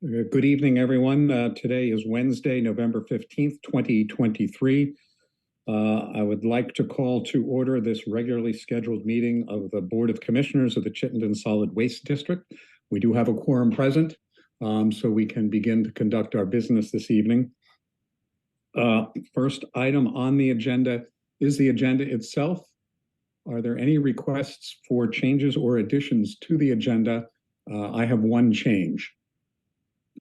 Good evening, everyone. Today is Wednesday, November 15th, 2023. I would like to call to order this regularly scheduled meeting of the Board of Commissioners of the Chittenden Solid Waste District. We do have a quorum present, so we can begin to conduct our business this evening. First item on the agenda is the agenda itself. Are there any requests for changes or additions to the agenda? I have one change.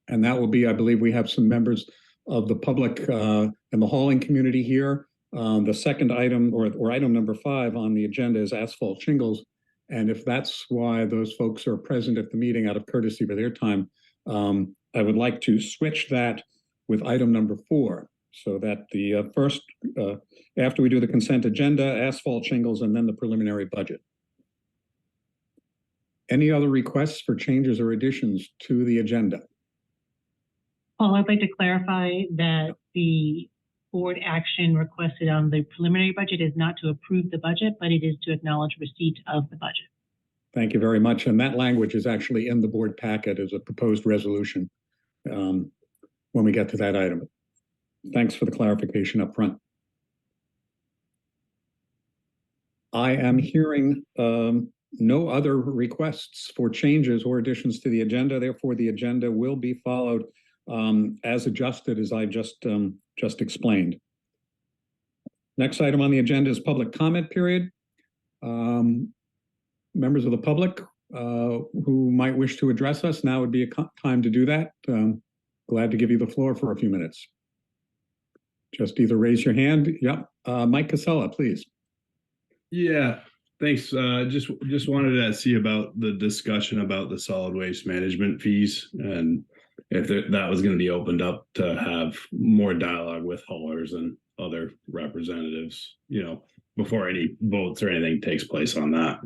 And that will be, I believe we have some members of the public and the hauling community here. The second item, or item number 5 on the agenda, is asphalt shingles. And if that's why those folks are present at the meeting out of courtesy for their time, I would like to switch that with item number 4, so that the first, after we do the consent agenda, asphalt shingles, and then the preliminary budget. Any other requests for changes or additions to the agenda? Paul, I'd like to clarify that the board action requested on the preliminary budget is not to approve the budget, but it is to acknowledge receipt of the budget. Thank you very much. And that language is actually in the board packet as a proposed resolution when we get to that item. Thanks for the clarification up front. I am hearing no other requests for changes or additions to the agenda. Therefore, the agenda will be followed as adjusted, as I just explained. Next item on the agenda is public comment period. Members of the public who might wish to address us, now would be a time to do that. Glad to give you the floor for a few minutes. Just either raise your hand. Yep. Mike Casella, please. Yeah, thanks. Just wanted to see about the discussion about the solid waste management fees, and if that was going to be opened up to have more dialogue with haulers and other representatives, you know, before any votes or anything takes place on that.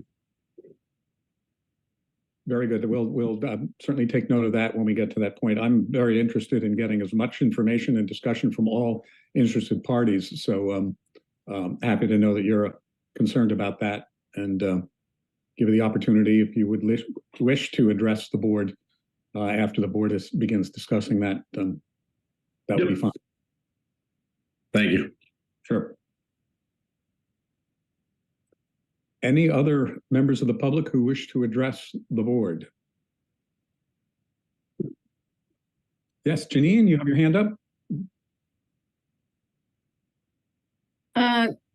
Very good. We'll certainly take note of that when we get to that point. I'm very interested in getting as much information and discussion from all interested parties. So happy to know that you're concerned about that, and give you the opportunity, if you would wish to address the board after the board begins discussing that, that would be fine. Thank you. Sure. Any other members of the public who wish to address the board? Yes, Janine, you have your hand up.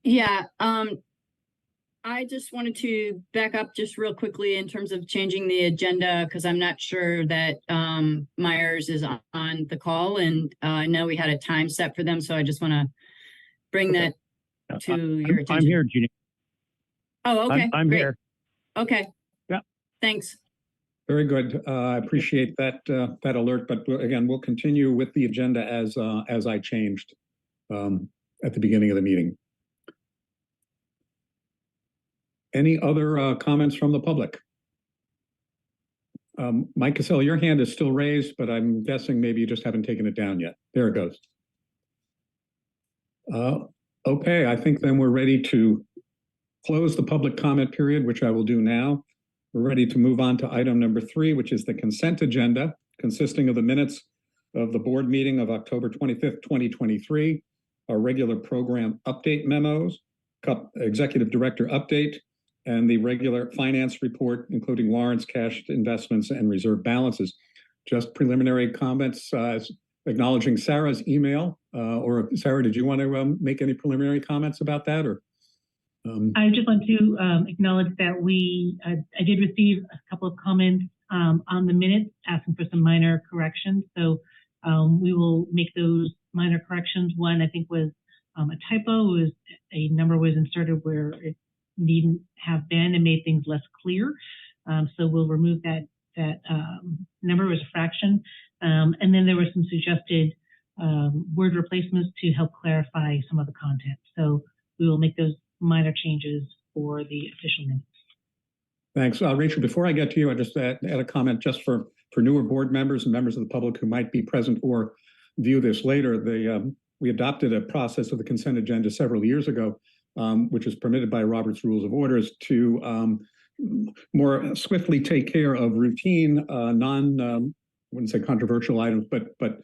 Yeah. I just wanted to back up just real quickly in terms of changing the agenda, because I'm not sure that Myers is on the call, and I know we had a time set for them, so I just want to bring that to your attention. I'm here, Jeannie. Oh, okay. I'm great. here. Okay. Yeah. Thanks. Very good. I appreciate that that alert, but again, we'll continue with the agenda as I changed at the beginning of the meeting. Any other comments from the public? Mike Cassell, your hand is still raised, but I'm guessing maybe you just haven't taken it down yet. There it goes. Okay, I think then we're ready to close the public comment period, which I will do now. We're ready to move on to item number 3, which is the consent agenda, consisting of the minutes of the board meeting of October 25th, 2023, our regular program update memos, executive director update, and the regular finance report, including warrants, cash investments, and reserve balances. Just preliminary comments, acknowledging Sarah's email. Or Sarah, did you want to make any preliminary comments about that? Or I just want to acknowledge that I did receive a couple of comments on the minutes asking for some minor corrections. So we will make those minor corrections. One, I think, was a typo. Was a number was inserted where it needn't have been and made things less clear. So we'll remove that number as a fraction. And then there were some suggested word replacements to help clarify some of the content. So we will make those minor changes for the official minutes. Thanks. Rachel, before I get to you, I just add a comment just for newer board members and members of the public who might be present or view this later. We adopted a process of the consent agenda several years ago, which is permitted by Robert's Rules of Orders, to more swiftly take care of routine, wouldn't say controversial items, but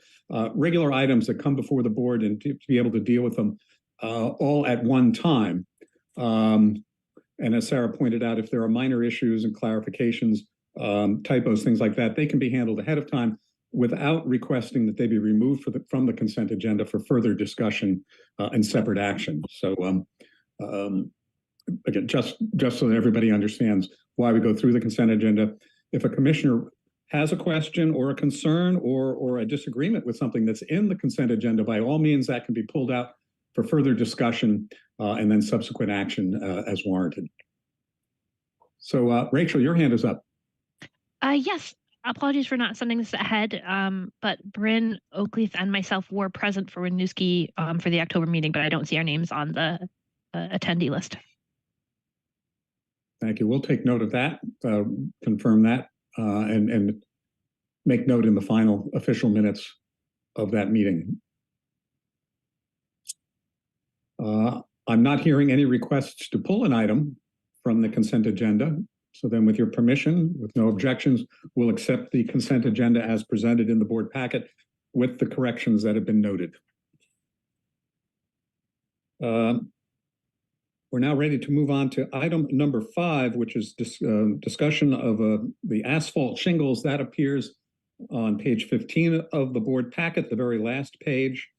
regular items that come before the board and to be able to deal with them all at one time. And as Sarah pointed out, if there are minor issues and clarifications, typos, things like that, they can be handled ahead of time without requesting that they be removed from the consent agenda for further discussion and separate action. So again, just so that everybody understands why we go through the consent agenda. If a commissioner has a question or a concern or a disagreement with something that's in the consent agenda, by all means, that can be pulled out for further discussion and then subsequent action as warranted. So Rachel, your hand is up. Yes. Apologies for not sending this ahead, but Bryn, Oakleaf, and myself were present for Winooski for the October meeting, but I don't see our names on the attendee list. Thank you. We'll take note of that, confirm that, and make note in the final official minutes of that meeting. I'm not hearing any requests to pull an item from the consent agenda. So then with your permission, with no objections, we'll accept the consent agenda as presented in the board packet with the corrections that have been noted. We're now ready to move on to item number 5, which is discussion of the asphalt shingles. That appears on page 15 of the board packet, the very last page.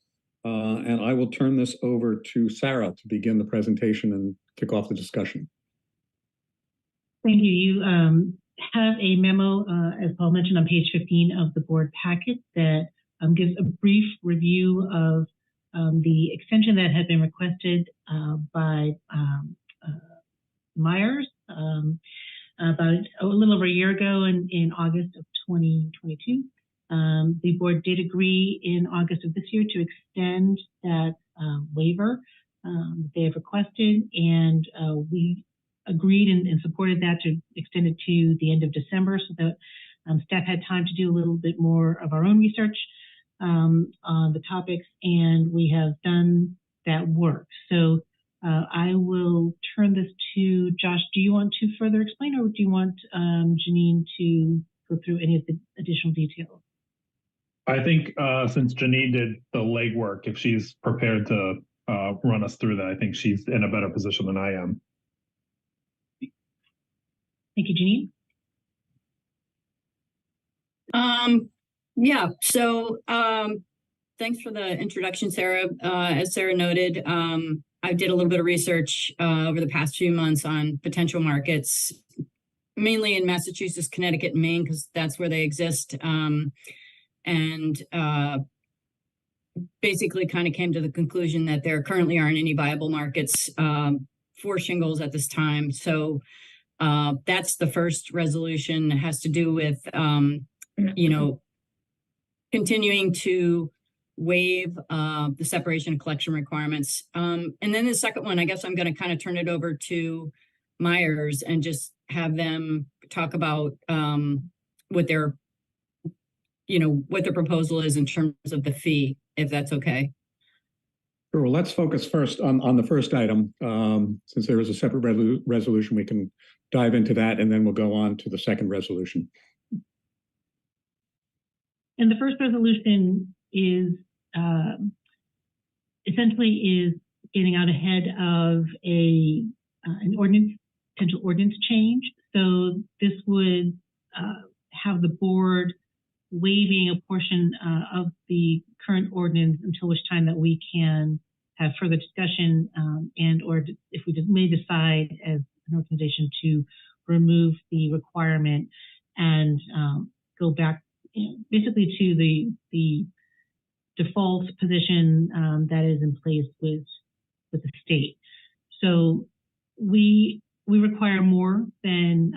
And I will turn this over to Sarah to begin the presentation and kick off the discussion. Thank you. You have a memo, as Paul mentioned, on page 15 of the board packet that gives a brief review of the extension that had been requested by Myers about a little over a year ago in August of 2022. The board did agree in August of this year to extend that waiver they have requested, and we agreed and supported that to extend it to the end of December so that staff had time to do a little bit more of our own research on the topics, and we have done that work. So I will turn this to Josh. Do you want to further explain, or do you want Janine to go through any of the additional details? I think since Janine did the legwork, if she's prepared to run us through that, I think she's in a better position than I am. Thank you, Janine. Yeah, so thanks for the introduction, Sarah. As Sarah noted, I did a little bit of research over the past few months on potential markets, mainly in Massachusetts, Connecticut, and Maine, because that's where they exist. And basically kind of came to the conclusion that there currently aren't any viable markets for shingles at this time. So that's the first resolution. It has to do with, you know, continuing to waive the separation and collection requirements. And then the second one, I guess I'm going to kind of turn it over to Myers and just have them talk about what their, you know, what the proposal is in terms of the fee, if that's okay. Sure. Well, let's focus first on the first item. Since there is a separate resolution, we can dive into that, and then we'll go on to the second resolution. And the first resolution is essentially getting out ahead of an potential ordinance change. So this would have the board waiving a portion of the current ordinance until which time that we can have further discussion and or if we may decide as an organization to remove the requirement and go back, you know, basically to the default position that is in place with the state. So we require more than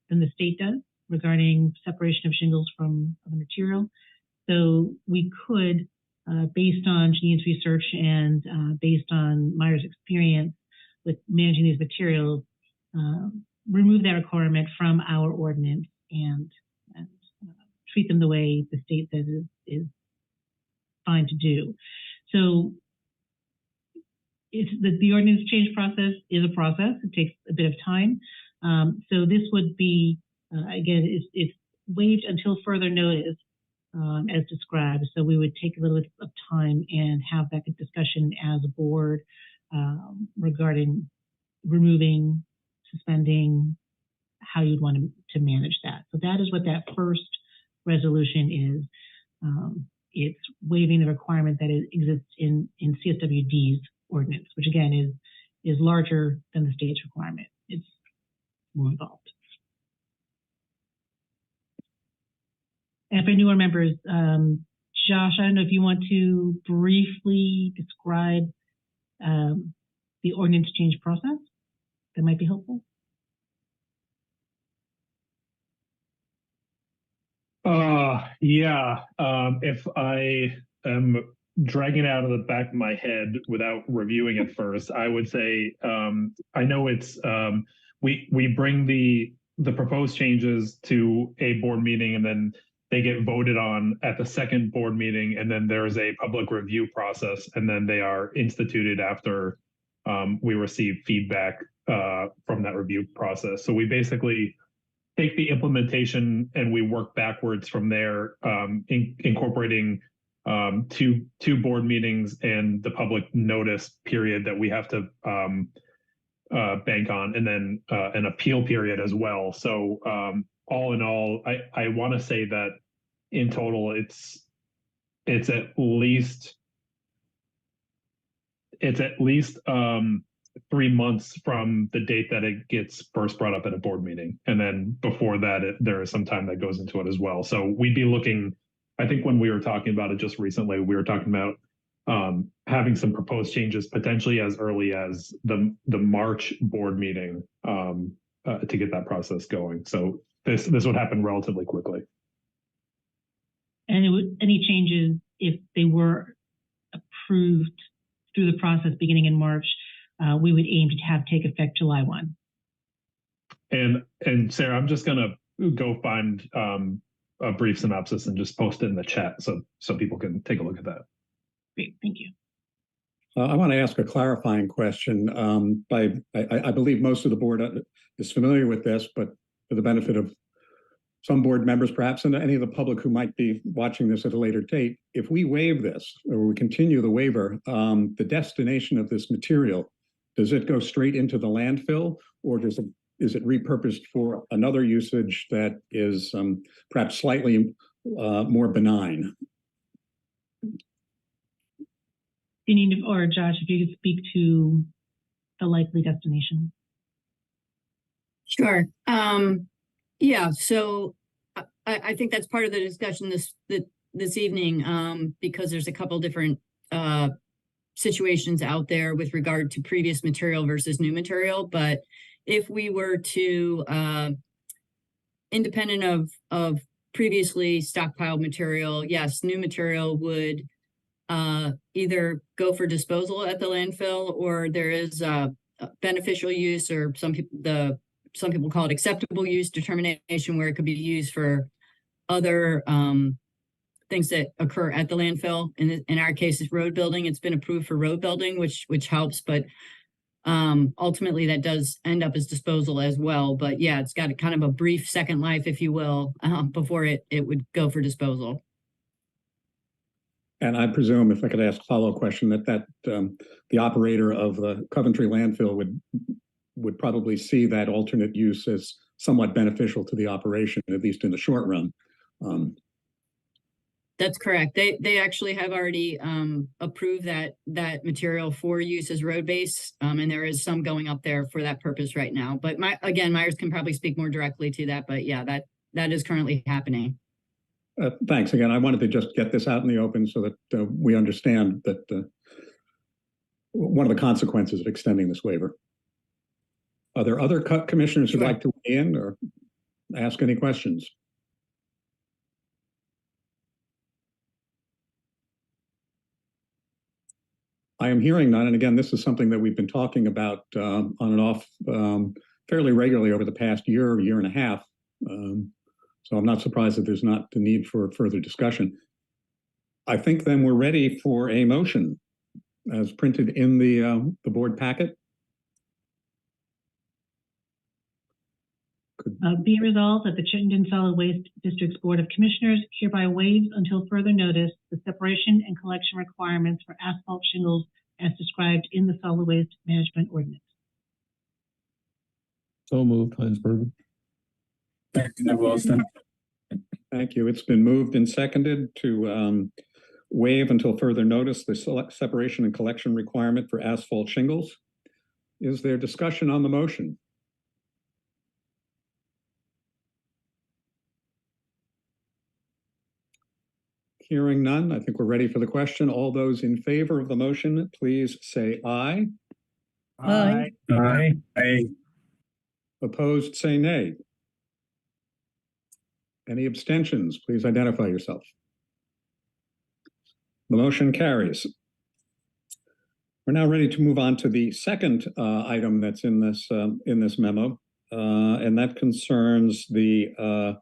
the state does regarding separation of shingles from other material. So we could, based on Janine's research and based on Myers' experience with managing these materials, remove that requirement from our ordinance and treat them the way the state says is fine to do. So it's the ordinance change process is a process. It takes a bit of time. So this would be, again, it's waived until further notice. as described. So we would take a little bit of time and have that discussion as a board regarding removing, suspending, how you'd want to manage that. So that is what that first resolution is. It's waiving the requirement that it exists in CSWD's ordinance, which again is larger than the state's requirement. It's more involved. And for newer members, Josh, I don't know if you want to briefly describe the ordinance change process. That might be helpful. Yeah. If I am dragging it out of the back of my head without reviewing it first, I would say I know it's we bring the proposed changes to a board meeting, and then they get voted on at the second board meeting, and then there is a public review process, and then they are instituted after we receive feedback from that review process. So we basically take the implementation and we work backwards from there, incorporating two board meetings and the public notice period that we have to bank on, and then an appeal period as well. So all in all, I want to say that in total, it's at least 3 months from the date that it gets first brought up at a board meeting. And then before that, there is some time that goes into it as well. So we'd be looking, I think when we were talking about it just recently, we were talking about having some proposed changes potentially as early as the March board meeting to get that process going. So this would happen relatively quickly. And any changes, if they were approved through the process beginning in March, we would aim to have take effect July 1. And Sarah, I'm just gonna go find a brief synopsis and just post it in the chat so people can take a look at that. Great, thank you. I want to ask a clarifying question. I believe most of the board is familiar with this, but for the benefit of some board members, perhaps, and any of the public who might be watching this at a later date, if we waive this or we continue the waiver, the destination of this material, does it go straight into the landfill, or is it repurposed for another usage that is perhaps slightly more benign? Janine or Josh, if you could speak to the likely destination. Sure. Yeah, so I think that's part of the discussion this evening, because there's a couple different situations out there with regard to previous material versus new material. But if we were to, independent of previously stockpiled material, yes, new material would either go for disposal at the landfill, or there is a beneficial use, or some people call it acceptable use determination, where it could be used for other things that occur at the landfill. In our case, it's road building. It's been approved for road building, which helps, but ultimately that does end up as disposal as well. But yeah, it's got a kind of a brief second life, if you will, before it would go for disposal. And I presume, if I could ask a follow-up question, that the operator of the Coventry landfill would probably see that alternate use as somewhat beneficial to the operation, at least in the short run. That's correct. They actually have already approved that material for use as road base, and there is some going up there for that purpose right now. But Myers can probably speak more directly to that. But yeah, that is currently happening. Thanks again. I wanted to just get this out in the open so that we understand that one of the consequences of extending this waiver. Are there other commissioners who'd like to weigh in or ask any questions? I am hearing none. And again, this is something that we've been talking about on and off fairly regularly over the past year and a half. So I'm not surprised that there's not the need for further discussion. I think then we're ready for a motion as printed in the board packet. Be it resolved that the Chittenden Solid Waste District's Board of Commissioners hereby waives until further notice the separation and collection requirements for asphalt shingles as described in the Solid Waste Management Ordinance. So moved, Heinsberg. Wilson. Thank you. It's been moved and seconded to waive until further notice the separation and collection requirement for asphalt shingles. Is there discussion on the motion? Hearing none, I think we're ready for the question. All those in favor of the motion, please say aye. Aye. Aye. Aye. Opposed, say nay. Any abstentions? Please identify yourself. The motion carries. We're now ready to move on to the second item that's in this memo, and that concerns the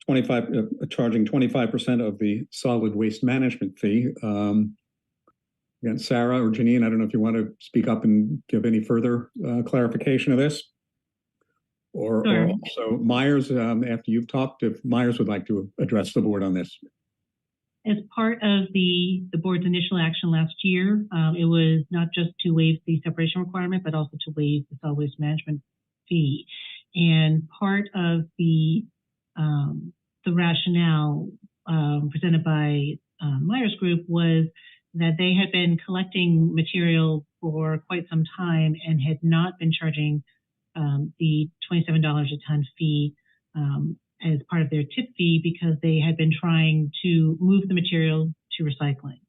25 charging 25% of the solid waste management fee. Again, Sarah or Janine, I don't know if you want to speak up and give any further clarification of this. Or, Sure. or also Myers, after you've talked, if Myers would like to address the board on this. As part of the board's initial action last year, it was not just to waive the separation requirement, but also to waive the solid waste management fee. And part of the rationale presented by Myers Group was that they had been collecting material for quite some time and had not been charging the $27 a ton fee as part of their tip fee because they had been trying to move the material to recycling.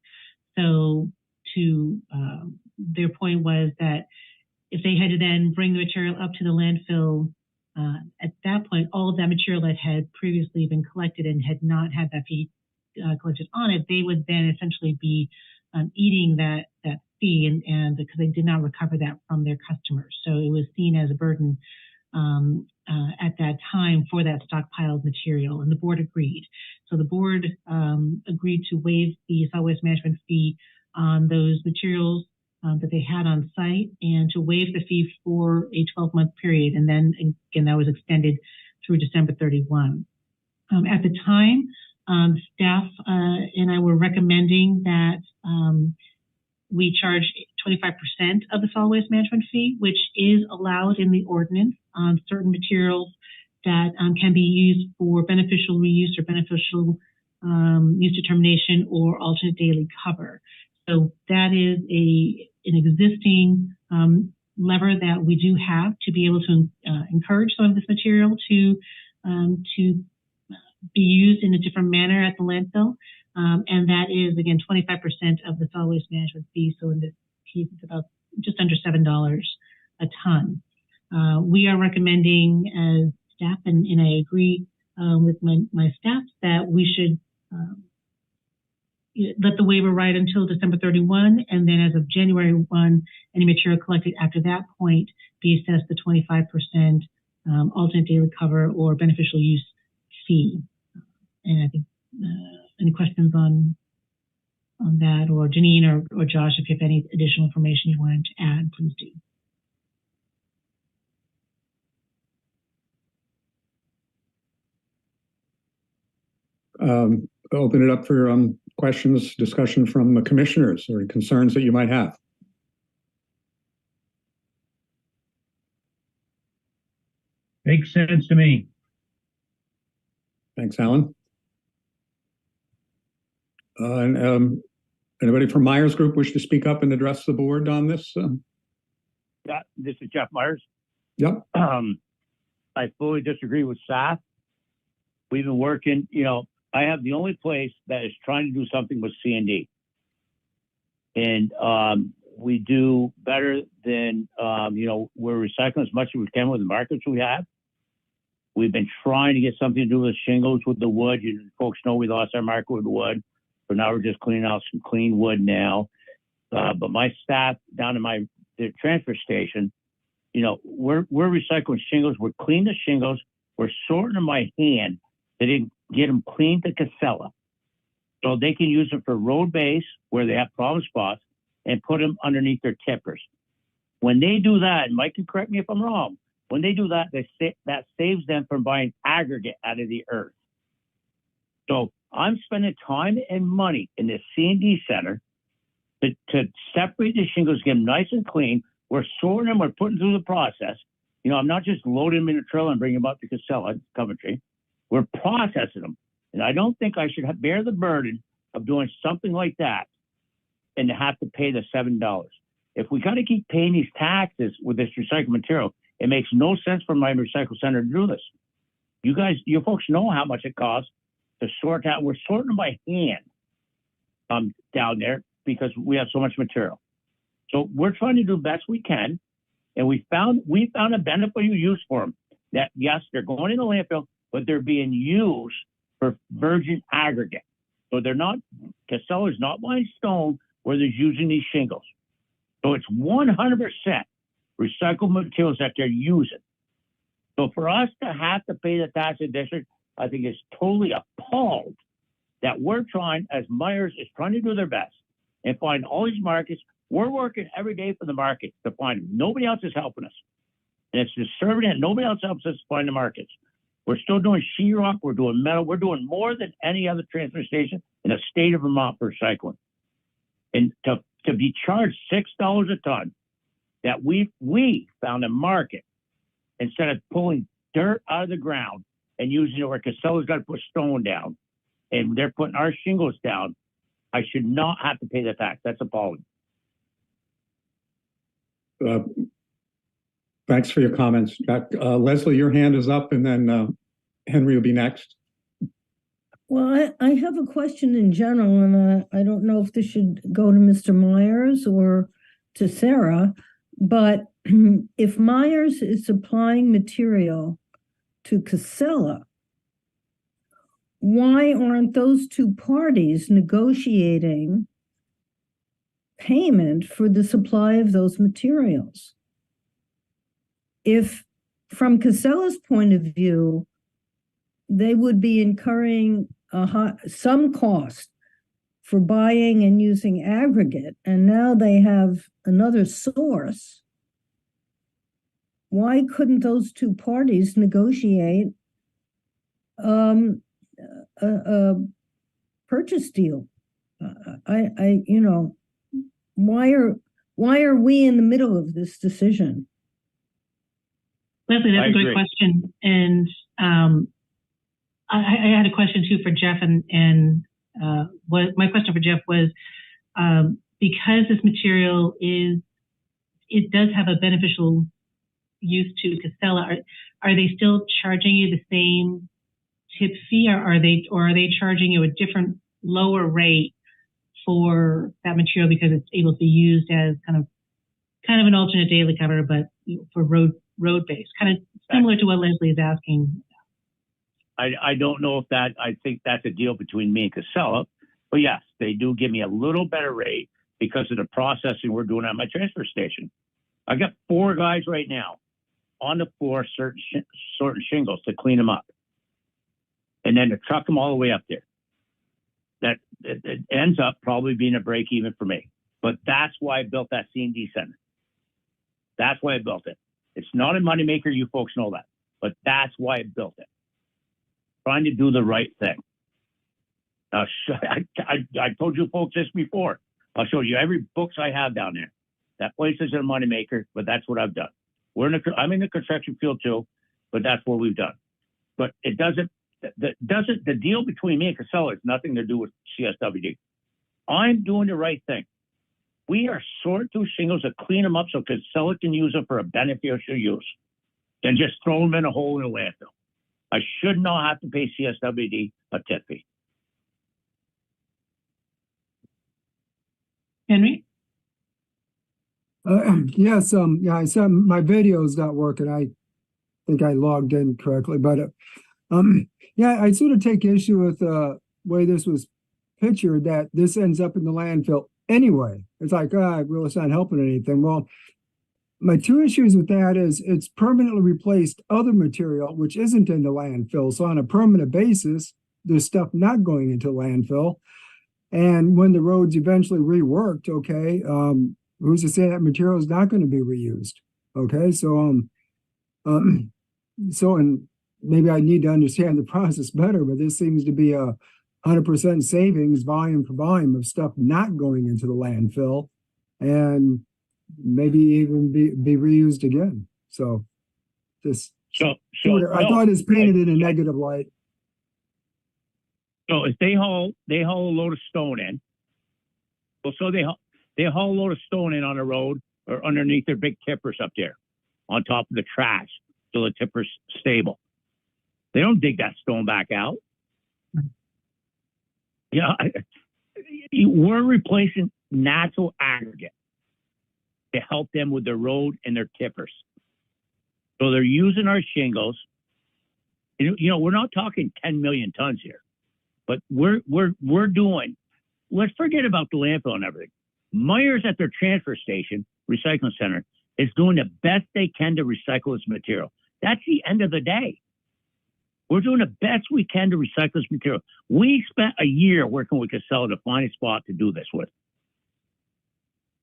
So their point was that if they had to then bring the material up to the landfill, at that point, all of that material that had previously been collected and had not had that fee collected on it, they would then essentially be eating that fee and because they did not recover that from their customers. So it was seen as a burden at that time for that stockpiled material, and the board agreed. So the board agreed to waive the solid waste management fee on those materials that they had on site and to waive the fee for a 12-month period. And then again, that was extended through December 31. At the time, staff and I were recommending that we charge 25% of the solid waste management fee, which is allowed in the ordinance on certain materials that can be used for beneficial reuse or beneficial use determination or alternate daily cover. So that is an existing lever that we do have to be able to encourage some of this material to be used in a different manner at the landfill. And that is, again, 25% of the solid waste management fee. So in this case, it's about just under $7 a ton. We are recommending as staff, and I agree with my staff, that we should let the waiver ride until December 31, and then as of January 1, any material collected after that point be assessed the 25% alternate daily cover or beneficial use fee. And I think any questions on that, or Janine or Josh, if you have any additional information you wanted to add, please do. Open it up for questions, discussion from the commissioners or concerns that you might have. Makes sense to me. Thanks, Alan. And anybody from Myers Group wish to speak up and address the board on this? Yeah, this is Jeff Myers. Yep. I fully disagree with staff. We've been working, I have the only place that is trying to do something with C&D. And we do better than, we're recycling as much as we can with the markets we have. We've been trying to get something to do with shingles, with the wood. Folks know we lost our market with wood, but now we're just cleaning out some clean wood now. But my staff down in the transfer station, we're recycling shingles. We're cleaning the shingles. We're sorting them by hand. They didn't get them cleaned to Casella. So they can use them for road base where they have problem spots and put them underneath their tippers. When they do that, and Mike can correct me if I'm wrong, When they do that, that saves them from buying aggregate out of the earth. So I'm spending time and money in the C&D center to separate the shingles, get them nice and clean. We're sorting them, we're putting through the process. You know, I'm not just loading them in a trailer and bringing them up to Casella, Coventry. We're processing them. And I don't think I should bear the burden of doing something like that and to have to pay the $7. If we got to keep paying these taxes with this recycled material, it makes no sense for my recycle center to do this. You folks know how much it costs to sort out. We're sorting them by hand down there because we have so much material. So we're trying to do the best we can. And we found a beneficial use for them. That yes, they're going in the landfill, but they're being used for virgin aggregate. So they're not, Casella's not buying stone where they're using these shingles. So it's 100% recycled materials that they're using. So for us to have to pay the tax in district, I think it's totally appalled that we're trying, as Myers is trying to do their best and find all these markets. We're working every day for the market to find them. Nobody else is helping us. And it's disturbing that nobody else helps us find the markets. We're still doing sheetrock. We're doing metal. We're doing more than any other transfer station in the state of Vermont for recycling. And to be charged $6 a ton, that we found a market instead of pulling dirt out of the ground and using it where Casella's got to put stone down and they're putting our shingles down. I should not have to pay the tax. That's appalling. Thanks for your comments, Jack. Leslie, your hand is up, and then Henry will be next. Well, I have a question in general, and I don't know if this should go to Mr. Myers or to Sarah, but if Myers is supplying material to Casella, why aren't those two parties negotiating payment for the supply of those materials? If from Casella's point of view, they would be incurring some cost for buying and using aggregate, and now they have another source, why couldn't those two parties negotiate a purchase deal? You know, why are we in the middle of this decision? Leslie, that's a great question. And I had a question too for Jeff, and what my question for Jeff was, because this material it does have a beneficial use to Casella, are they still charging you the same tip fee, or are they charging you a different lower rate for that material because it's able to be used as kind of an alternate daily cover, but for road based, kind of similar to what Leslie is asking? I don't know if that, I think that's a deal between me and Casella, but yes, they do give me a little better rate because of the processing we're doing at my transfer station. I got 4 guys right now on the floor sorting shingles to clean them up, and then to truck them all the way up there. That it ends up probably being a break even for me, but that's why I built that C&D center. That's why I built it. It's not a moneymaker, you folks know that, but that's why I built it. Trying to do the right thing. I told you folks this before. I'll show you every books I have down there. That place isn't a moneymaker, but that's what I've done. I'm in the construction field too, but that's what we've done. But it doesn't, the deal between me and Casella has nothing to do with CSWD. I'm doing the right thing. We are sorting through shingles to clean them up so Casella can use them for a beneficial use, and just throw them in a hole in a landfill. I should not have to pay CSWD a tip fee. Henry? Yes, I said my video is not working. I think I logged in correctly, but yeah, I sort of take issue with the way this was pictured, that this ends up in the landfill anyway. It's like, well, it's not helping anything. Well, my 2 issues with that is it's permanently replaced other material which isn't in the landfill. So on a permanent basis, there's stuff not going into landfill. And when the road's eventually reworked, okay, who's to say that material is not going to be reused? Okay, so And maybe I need to understand the process better, but this seems to be a 100% savings volume for volume of stuff not going into the landfill and maybe even be reused again. So this So I thought it's painted in a negative light. So if they haul a load of stone in, well, so they haul a load of stone in on the road or underneath their big tippers up there on top of the trash, so the tipper's stable. They don't dig that stone back out. Yeah, we're replacing natural aggregate to help them with their road and their tippers. So they're using our shingles. You know, we're not talking 10 million tons here, but we're doing. Let's forget about the landfill and everything. Myers at their transfer station, recycling center, is doing the best they can to recycle this material. That's the end of the day. We're doing the best we can to recycle this material. We spent a year working with Casella to find a spot to do this with.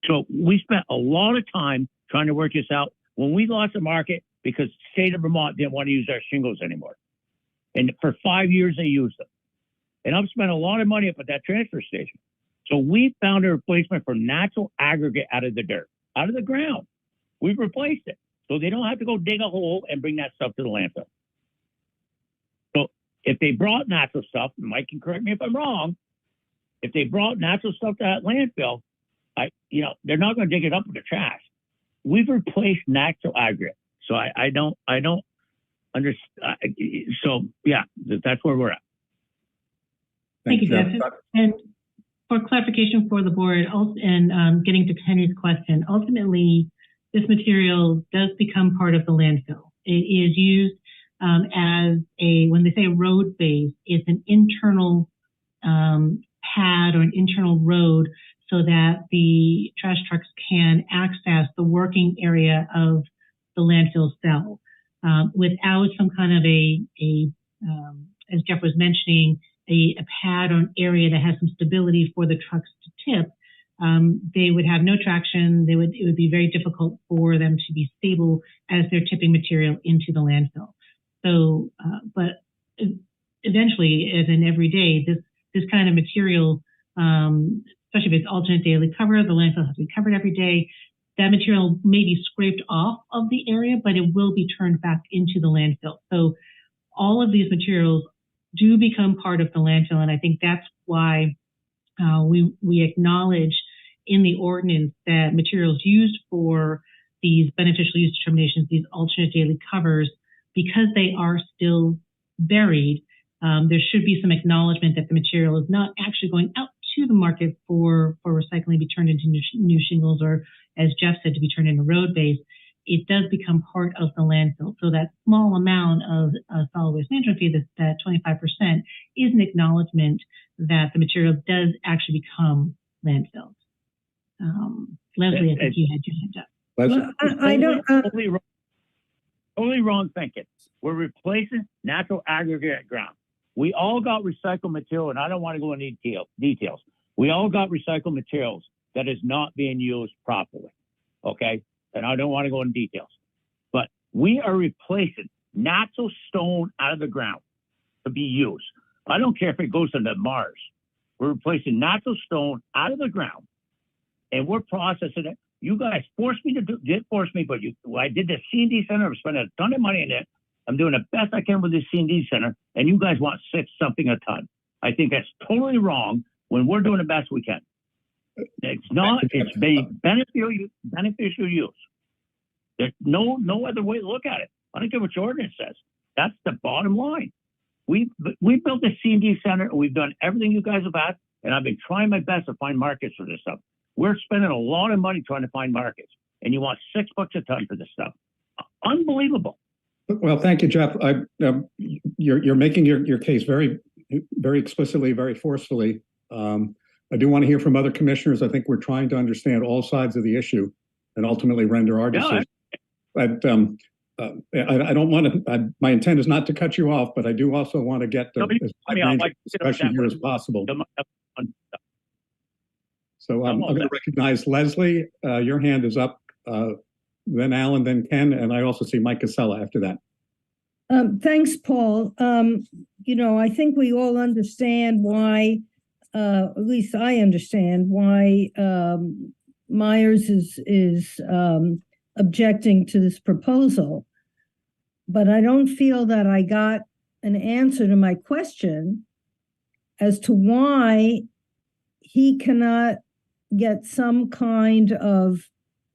So we spent a lot of time trying to work this out. When we lost the market because the state of Vermont didn't want to use our shingles anymore. And for 5 years, they used them. And I've spent a lot of money up at that transfer station. So we found a replacement for natural aggregate out of the dirt, out of the ground. We've replaced it. So they don't have to go dig a hole and bring that stuff to the landfill. So if they brought natural stuff, Mike can correct me if I'm wrong, if they brought natural stuff to that landfill, they're not going to dig it up with the trash. We've replaced natural aggregate. So I don't understand. So yeah, that's where we're at. Thank you, Jeff. And for clarification for the board, and getting to Henry's question, ultimately, this material does become part of the landfill. It is used as when they say road base, it's an internal pad or an internal road so that the trash trucks can access the working area of the landfill cell without some kind of as Jeff was mentioning, a pad or an area that has some stability for the trucks to tip. They would have no traction. It would be very difficult for them to be stable as they're tipping material into the landfill. So, but eventually, as in every day, this kind of material, especially if it's alternate daily cover, the landfill has to be covered every day. That material may be scraped off of the area, but it will be turned back into the landfill. So all of these materials do become part of the landfill, and I think that's why we acknowledge in the ordinance that materials used for these beneficial use determinations, these alternate daily covers, because they are still buried, there should be some acknowledgement that the material is not actually going out to the market for recycling to be turned into new shingles, or as Jeff said, to be turned into road base. It does become part of the landfill. So that small amount of solid waste management fee, that 25%, is an acknowledgement that the material does actually become landfilled. Leslie, I think you had your hand up. Leslie? Totally wrong thinking. We're replacing natural aggregate ground. We all got recycled material, and I don't want to go into details. We all got recycled materials that is not being used properly, okay? And I don't want to go into details. But we are replacing natural stone out of the ground to be used. I don't care if it goes into Mars. We're replacing natural stone out of the ground, and we're processing it. You guys forced me didn't force me, but I did the C&D center. I'm spending a ton of money in it. I'm doing the best I can with the C&D center, and you guys want 6 something a ton. I think that's totally wrong when we're doing the best we can. It's not. It's beneficial use. There's no other way to look at it. I don't care what your ordinance says. That's the bottom line. We built the C&D center, and we've done everything you guys have asked, and I've been trying my best to find markets for this stuff. We're spending a lot of money trying to find markets, and you want $6 a ton for this stuff. Unbelievable. Well, thank you, Jeff. You're making your case very, very explicitly, very forcefully. I do want to hear from other commissioners. I think we're trying to understand all sides of the issue and ultimately render our decision. But I don't want to. My intent is not to cut you off, but I do also want to get as wide range of discussion here as possible. So I'm going to recognize Leslie. Your hand is up. then Alan, then Ken, and I also see Mike Casella after that. Thanks, Paul. I think we all understand why, at least I understand why Myers is objecting to this proposal. But I don't feel that I got an answer to my question as to why he cannot get some kind of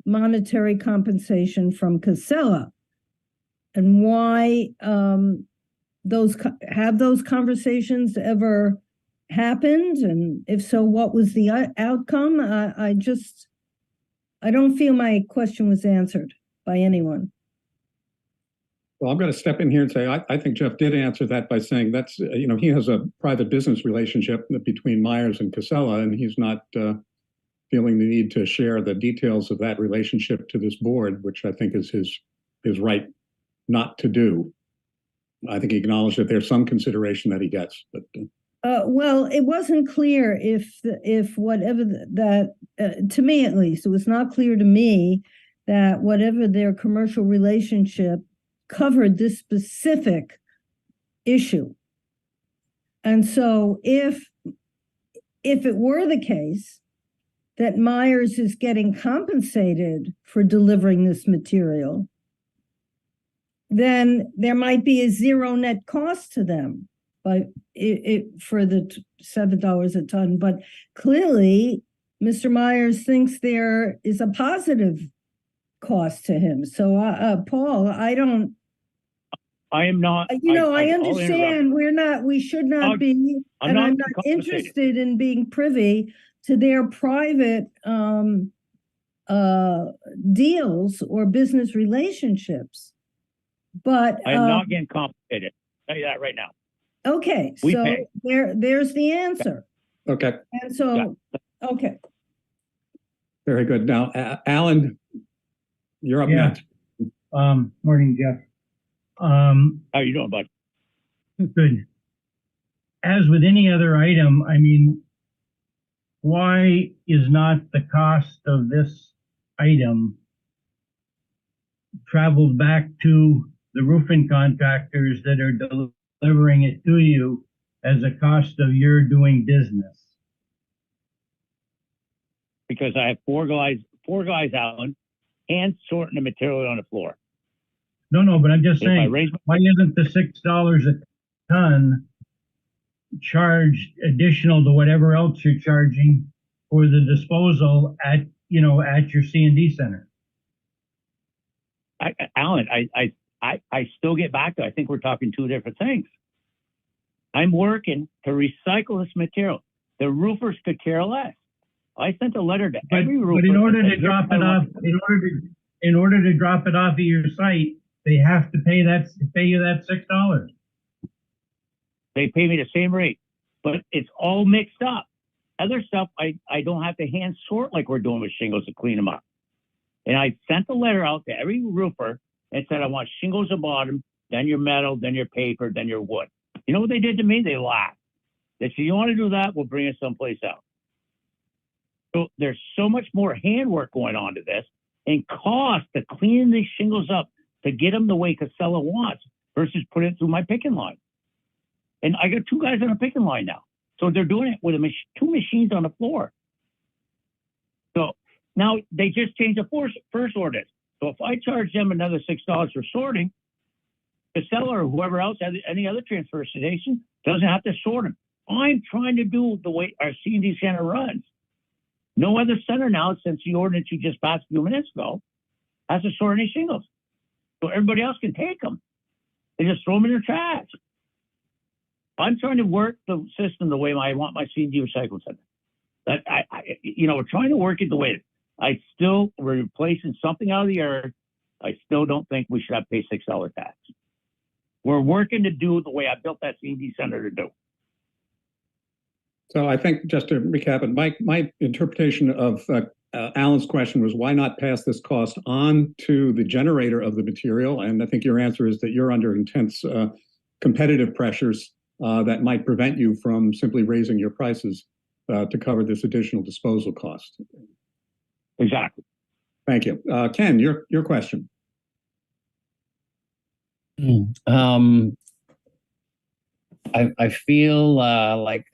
monetary compensation from Casella, and why those conversations ever happened, and if so, what was the outcome? I don't feel my question was answered by anyone. Well, I'm going to step in here and say I think Jeff did answer that by saying that's, he has a private business relationship between Myers and Casella, and he's not feeling the need to share the details of that relationship to this board, which I think is his right not to do. I think he acknowledged that there's some consideration that he gets, but. Well, it wasn't clear if whatever that, to me at least, it was not clear to me that whatever their commercial relationship covered this specific issue. And so if it were the case that Myers is getting compensated for delivering this material, then there might be a zero net cost to them for the $7 a ton. But clearly, Mr. Myers thinks there is a positive cost to him. So, Paul, I am not. I understand we should not be, and I'm not interested in being privy to their private deals or business relationships. But I am not getting compensated. I'll tell you that right now. Okay, so there's the answer. Okay. And so, okay. Very good. Now, Alan, you're up next. Morning, Jeff. How are you doing, bud? Good. As with any other item, I mean, why is not the cost of this item traveled back to the roofing contractors that are delivering it to you as a cost of your doing business? Because I have four guys, Alan, hand sorting the material on the floor. No, but I'm just saying, why isn't the $6 a ton charged additional to whatever else you're charging for the disposal at your C&D center? Alan, I still get back to, I think we're talking two different things. I'm working to recycle this material. The roofers could care less. I sent a letter to every roofer. But in order to drop it off, in order to drop it off at your site, they have to pay you that $6. They pay me the same rate, but it's all mixed up. Other stuff, I don't have to hand sort like we're doing with shingles to clean them up. And I sent a letter out to every roofer and said, I want shingles at bottom, then your metal, then your paper, then your wood. You know what they did to me? They laughed. They said, you want to do that? We'll bring it someplace else. So there's so much more handwork going on to this and cost to clean these shingles up to get them the way Casella wants versus put it through my picking line. And I got two guys on a picking line now. So they're doing it with two machines on the floor. So now they just changed the first ordinance. So if I charge them another $6 for sorting, Casella or whoever else, any other transfer station, doesn't have to sort them. I'm trying to do the way our C&D center runs. No other center now, since the ordinance you just passed a few minutes ago, has to sort any shingles. So everybody else can take them and just throw them in their trash. I'm trying to work the system the way I want my C&D recycling center. That we're trying to work it the way we're replacing something out of the earth. I still don't think we should have to pay $6 tax. We're working to do the way I built that C&D center to do. So I think, just to recap it, my interpretation of Alan's question was, why not pass this cost on to the generator of the material? And I think your answer is that you're under intense competitive pressures that might prevent you from simply raising your prices to cover this additional disposal cost. Exactly. Thank you. Ken, your question. I feel like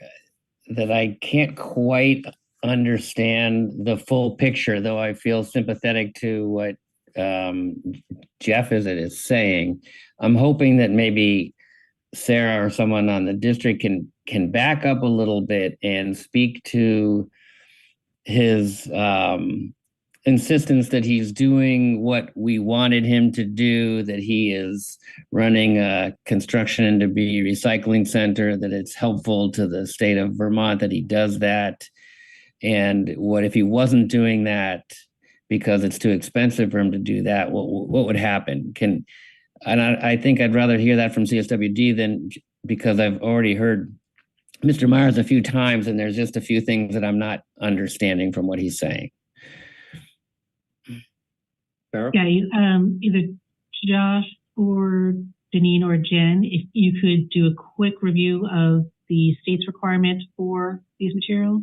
that I can't quite understand the full picture, though I feel sympathetic to what Jeff is saying. I'm hoping that maybe Sarah or someone on the district can back up a little bit and speak to his insistence that he's doing what we wanted him to do, that he is running a construction and debris recycling center, that it's helpful to the state of Vermont that he does that. And what if he wasn't doing that because it's too expensive for him to do that? What would happen? I think I'd rather hear that from CSWD than, because I've already heard Mr. Myers a few times, and there's just a few things that I'm not understanding from what he's saying. Sarah? Yeah, either Josh or Deneen or Jen, if you could do a quick review of the state's requirement for these materials.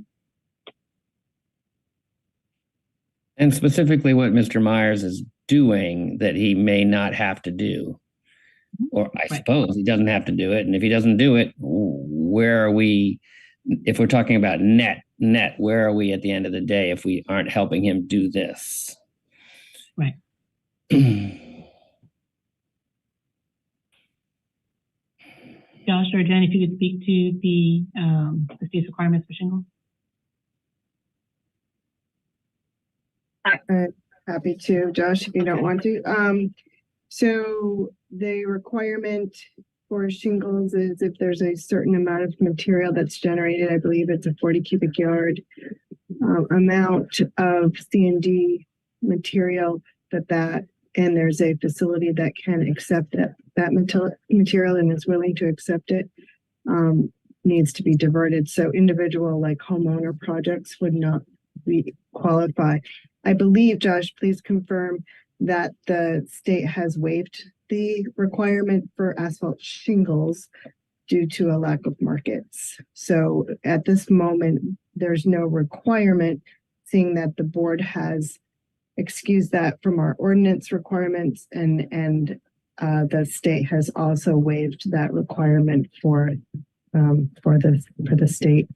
And specifically what Mr. Myers is doing that he may not have to do. Or I suppose he doesn't have to do it. And if he doesn't do it, where are we, if we're talking about net, where are we at the end of the day if we aren't helping him do this? Right. Josh or Jen, if you could speak to the state's requirements for shingles. Happy to, Josh, if you don't want to. So the requirement for shingles is if there's a certain amount of material that's generated, I believe it's a 40 cubic yard amount of C&D material and there's a facility that can accept that material and is willing to accept it, needs to be diverted. So individual like homeowner projects would not qualify. I believe, Josh, please confirm that the state has waived the requirement for asphalt shingles due to a lack of markets. So at this moment, there's no requirement, seeing that the board has excused that from our ordinance requirements, and the state has also waived that requirement for the state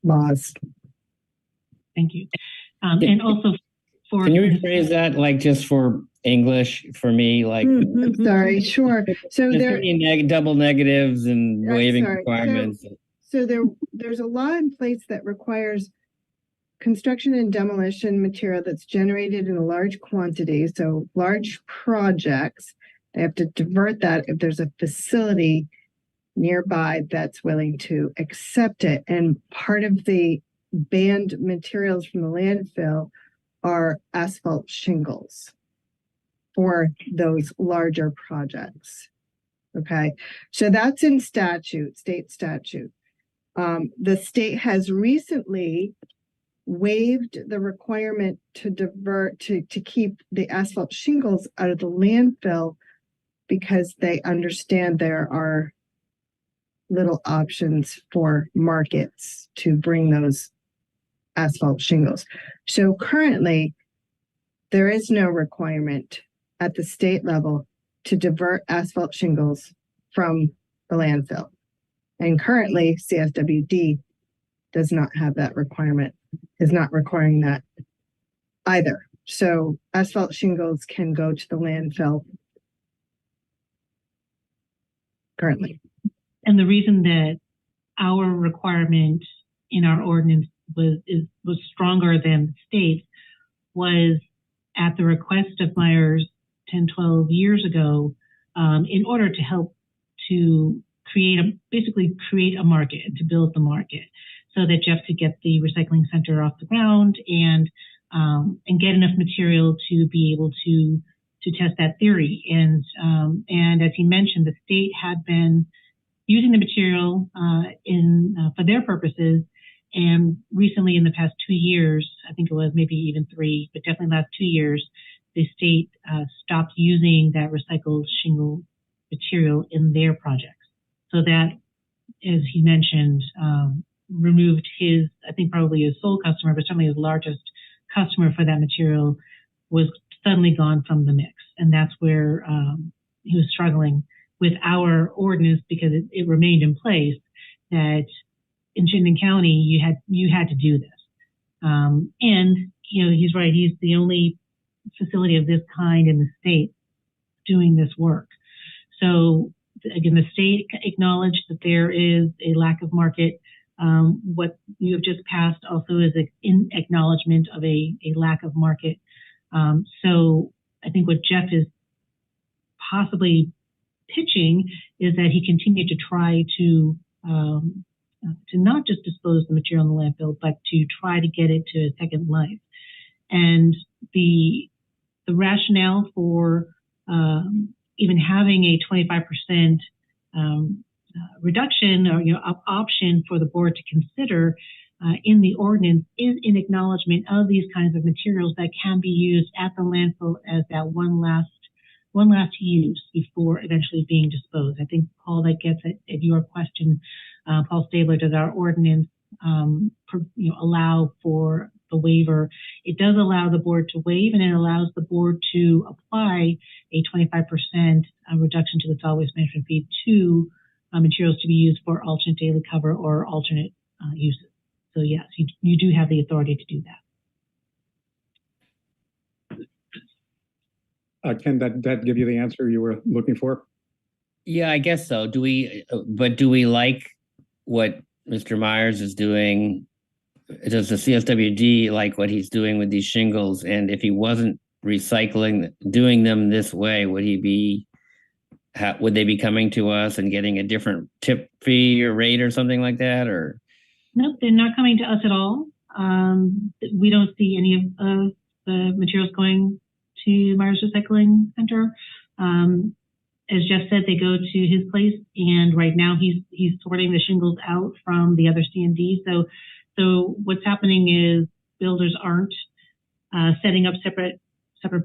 laws. Thank you. And also for— Can you rephrase that, like, just for English for me? Like, sorry, sure. So there double negatives and waiving requirements. So there's a law in place that requires construction and demolition material that's generated in a large quantity. So large projects, they have to divert that if there's a facility nearby that's willing to accept it. And part of the banned materials from the landfill are asphalt shingles for those larger projects. Okay, so that's in statute, state statute. The state has recently waived the requirement to divert, to keep the asphalt shingles out of the landfill because they understand there are little options for markets to bring those asphalt shingles. So currently, there is no requirement at the state level to divert asphalt shingles from the landfill. And currently, CSWD does not have that requirement, is not requiring that either. So asphalt shingles can go to the landfill currently. And the reason that our requirement in our ordinance was stronger than the state's was at the request of Myers 10, 12 years ago, in order to help to basically create a market, to build the market, so that Jeff could get the recycling center off the ground and get enough material to be able to test that theory. And as he mentioned, the state had been using the material for their purposes. And recently, in the past 2 years, I think it was maybe even 3, but definitely the last 2 years, the state stopped using that recycled shingle material in their projects. So that, as he mentioned, removed his, I think probably his sole customer, but certainly his largest customer for that material was suddenly gone from the mix. And that's where he was struggling with our ordinance because it remained in place that in Chittenden County, you had to do this. And, you know, he's right. He's the only facility of this kind in the state doing this work. So again, the state acknowledged that there is a lack of market. What you have just passed also is an acknowledgement of a lack of market. So I think what Jeff is possibly pitching is that he continued to try to not just dispose the material in the landfill, but to try to get it to a second life. And the rationale for even having a 25% reduction or option for the board to consider in the ordinance is in acknowledgement of these kinds of materials that can be used at the landfill as that one last use before eventually being disposed. I think, Paul, that gets at your question. Paul Stabler, does our ordinance allow for the waiver? It does allow the board to waive, and it allows the board to apply a 25% reduction to the solid waste management fee to materials to be used for alternate daily cover or alternate uses. So yes, you do have the authority to do that. Ken, that give you the answer you were looking for? Yeah, I guess so. Do we like what Mr. Myers is doing? Does the CSWD like what he's doing with these shingles? And if he wasn't doing them this way, would they be coming to us and getting a different tip fee or rate or something like that? Or no, they're not coming to us at all. We don't see any of the materials going to Myers Recycling Center. As Jeff said, they go to his place, and right now he's sorting the shingles out from the other C&D. So what's happening is builders aren't setting up separate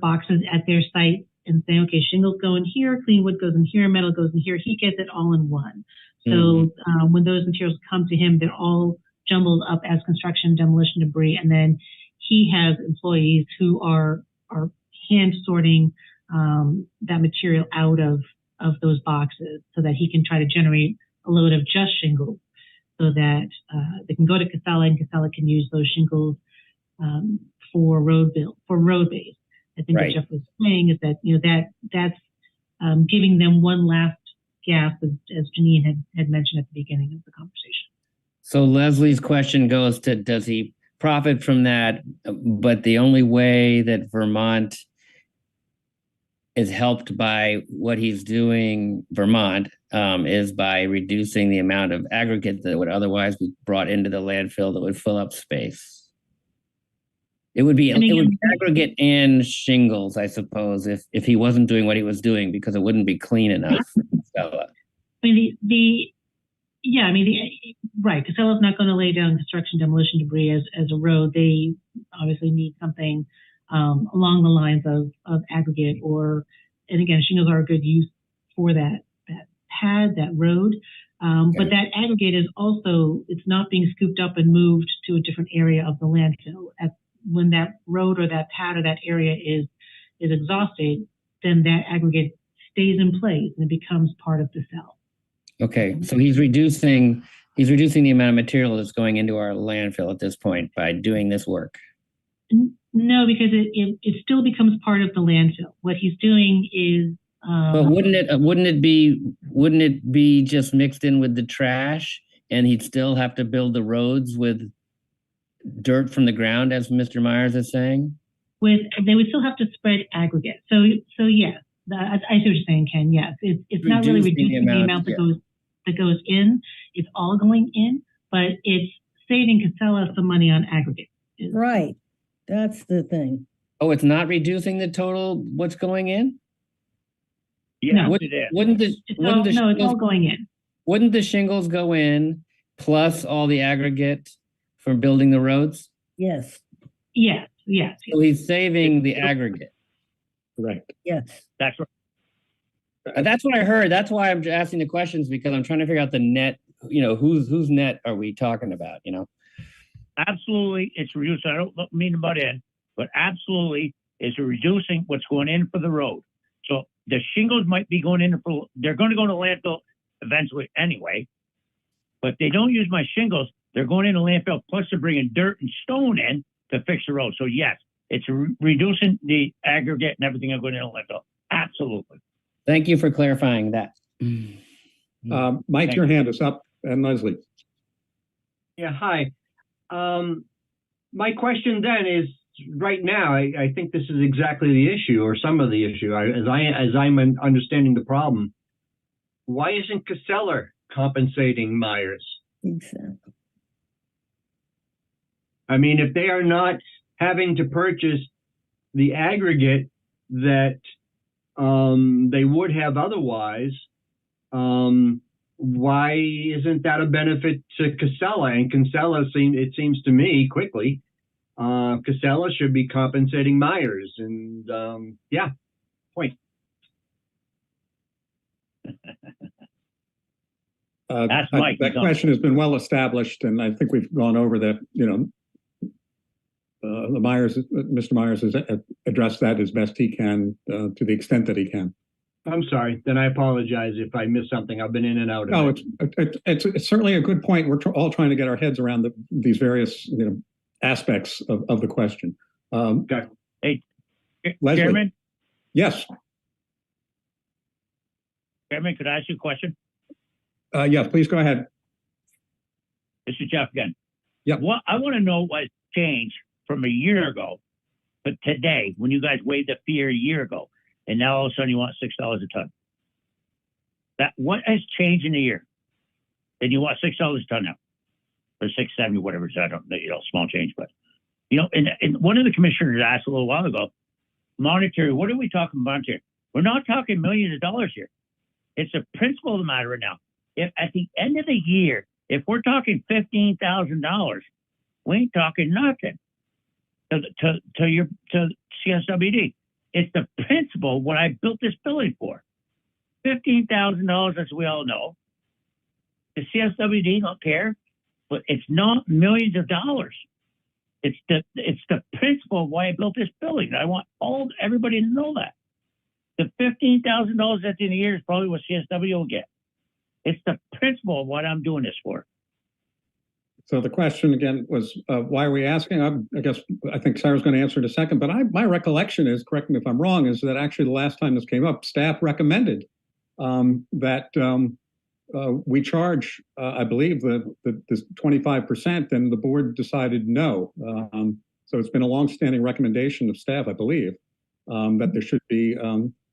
boxes at their site and saying, okay, shingles go in here, clean wood goes in here, metal goes in here. He gets it all in one. So when those materials come to him, they're all jumbled up as construction demolition debris, and then he has employees who are hand sorting that material out of those boxes so that he can try to generate a load of just shingles so that they can go to Casella, and Casella can use those shingles for road base. I think right. what Jeff was saying is that that's giving them one last gasp, as Janine had mentioned at the beginning of the conversation. So Leslie's question goes to, does he profit from that? But the only way that Vermont is helped by what he's doing, Vermont, is by reducing the amount of aggregate that would otherwise be brought into the landfill that would fill up space. It would be aggregate and shingles, I suppose, if he wasn't doing what he was doing, because it wouldn't be clean enough for Casella. Right. Casella's not going to lay down construction demolition debris as a road. They obviously need something along the lines of aggregate, and again, shingles are a good use for that pad, that road. Okay. But that aggregate is also, it's not being scooped up and moved to a different area of the landfill. When that road or that pad or that area is exhausted, then that aggregate stays in place and it becomes part of the cell. Okay, so he's reducing the amount of material that's going into our landfill at this point by doing this work. No, because it still becomes part of the landfill. What he's doing is. But wouldn't it be just mixed in with the trash, and he'd still have to build the roads with dirt from the ground, as Mr. Myers is saying? They would still have to spread aggregate. So yes, I see what you're saying, Ken. Yes, it's not really reducing the amount that goes in. It's all going in, but it's saving Casella some money on aggregate. Right, that's the thing. Oh, it's not reducing the total what's going in? Yeah, no, it's all going in. Wouldn't the shingles go in plus all the aggregate for building the roads? Yes. Yes. So he's saving the aggregate. Right. Yes. That's right. That's what I heard. That's why I'm asking the questions, because I'm trying to figure out the net, whose net are we talking about, Absolutely, it's reduced. I don't mean to butt in, but absolutely is reducing what's going in for the road. So the shingles might be going in for, they're going to go to landfill eventually anyway, but they don't use my shingles. They're going into landfill, plus they're bringing dirt and stone in to fix the road. So yes, it's reducing the aggregate and everything going into landfill. Absolutely. Thank you for clarifying that. Mike, your hand is up, and Leslie. Yeah, hi. My question then is, right now, I think this is exactly the issue, or some of the issue. As I'm understanding the problem, why isn't Casella compensating Myers? Exactly. I mean, if they are not having to purchase the aggregate that they would have otherwise, why isn't that a benefit to Casella? And Casella, it seems to me quickly, Casella should be compensating Myers. And yeah, point. That's Mike. That question has been well established, and I think we've gone over that. Mr. Myers has addressed that as best he can, to the extent that he can. I'm sorry. Then I apologize if I missed something. I've been in and out of No, it. it's certainly a good point. We're all trying to get our heads around these various aspects of the question. Okay. Hey, Leslie. Chairman. Yes. Chairman, could I ask you a question? Yeah, please go ahead. This is Jeff again. Yeah. What I want to know what changed from a year ago to today when you guys waived the fee a year ago, and now all of a sudden you want $6 a ton. What has changed in a year? Then you want $6 a ton now, or $6.70, whatever. I don't know, small change, but and one of the commissioners asked a little while ago, monetary. What are we talking about here? We're not talking millions of dollars here. It's the principle of the matter right now. If at the end of the year, if we're talking $15,000, we ain't talking nothing to CSWD. It's the principle what I built this building for. $15,000, as we all know. The CSWD don't care, but it's not millions of dollars. It's the principle of why I built this building. I want everybody to know that. The $15,000 at the end of the year is probably what CSW will get. It's the principle of what I'm doing this for. So the question again was, why are we asking? I think Sarah's going to answer in a second, but my recollection is, correct me if I'm wrong, is that actually the last time this came up, staff recommended that we charge, I believe, this 25%, and the board decided no. So it's been a longstanding recommendation of staff, I believe, that there should be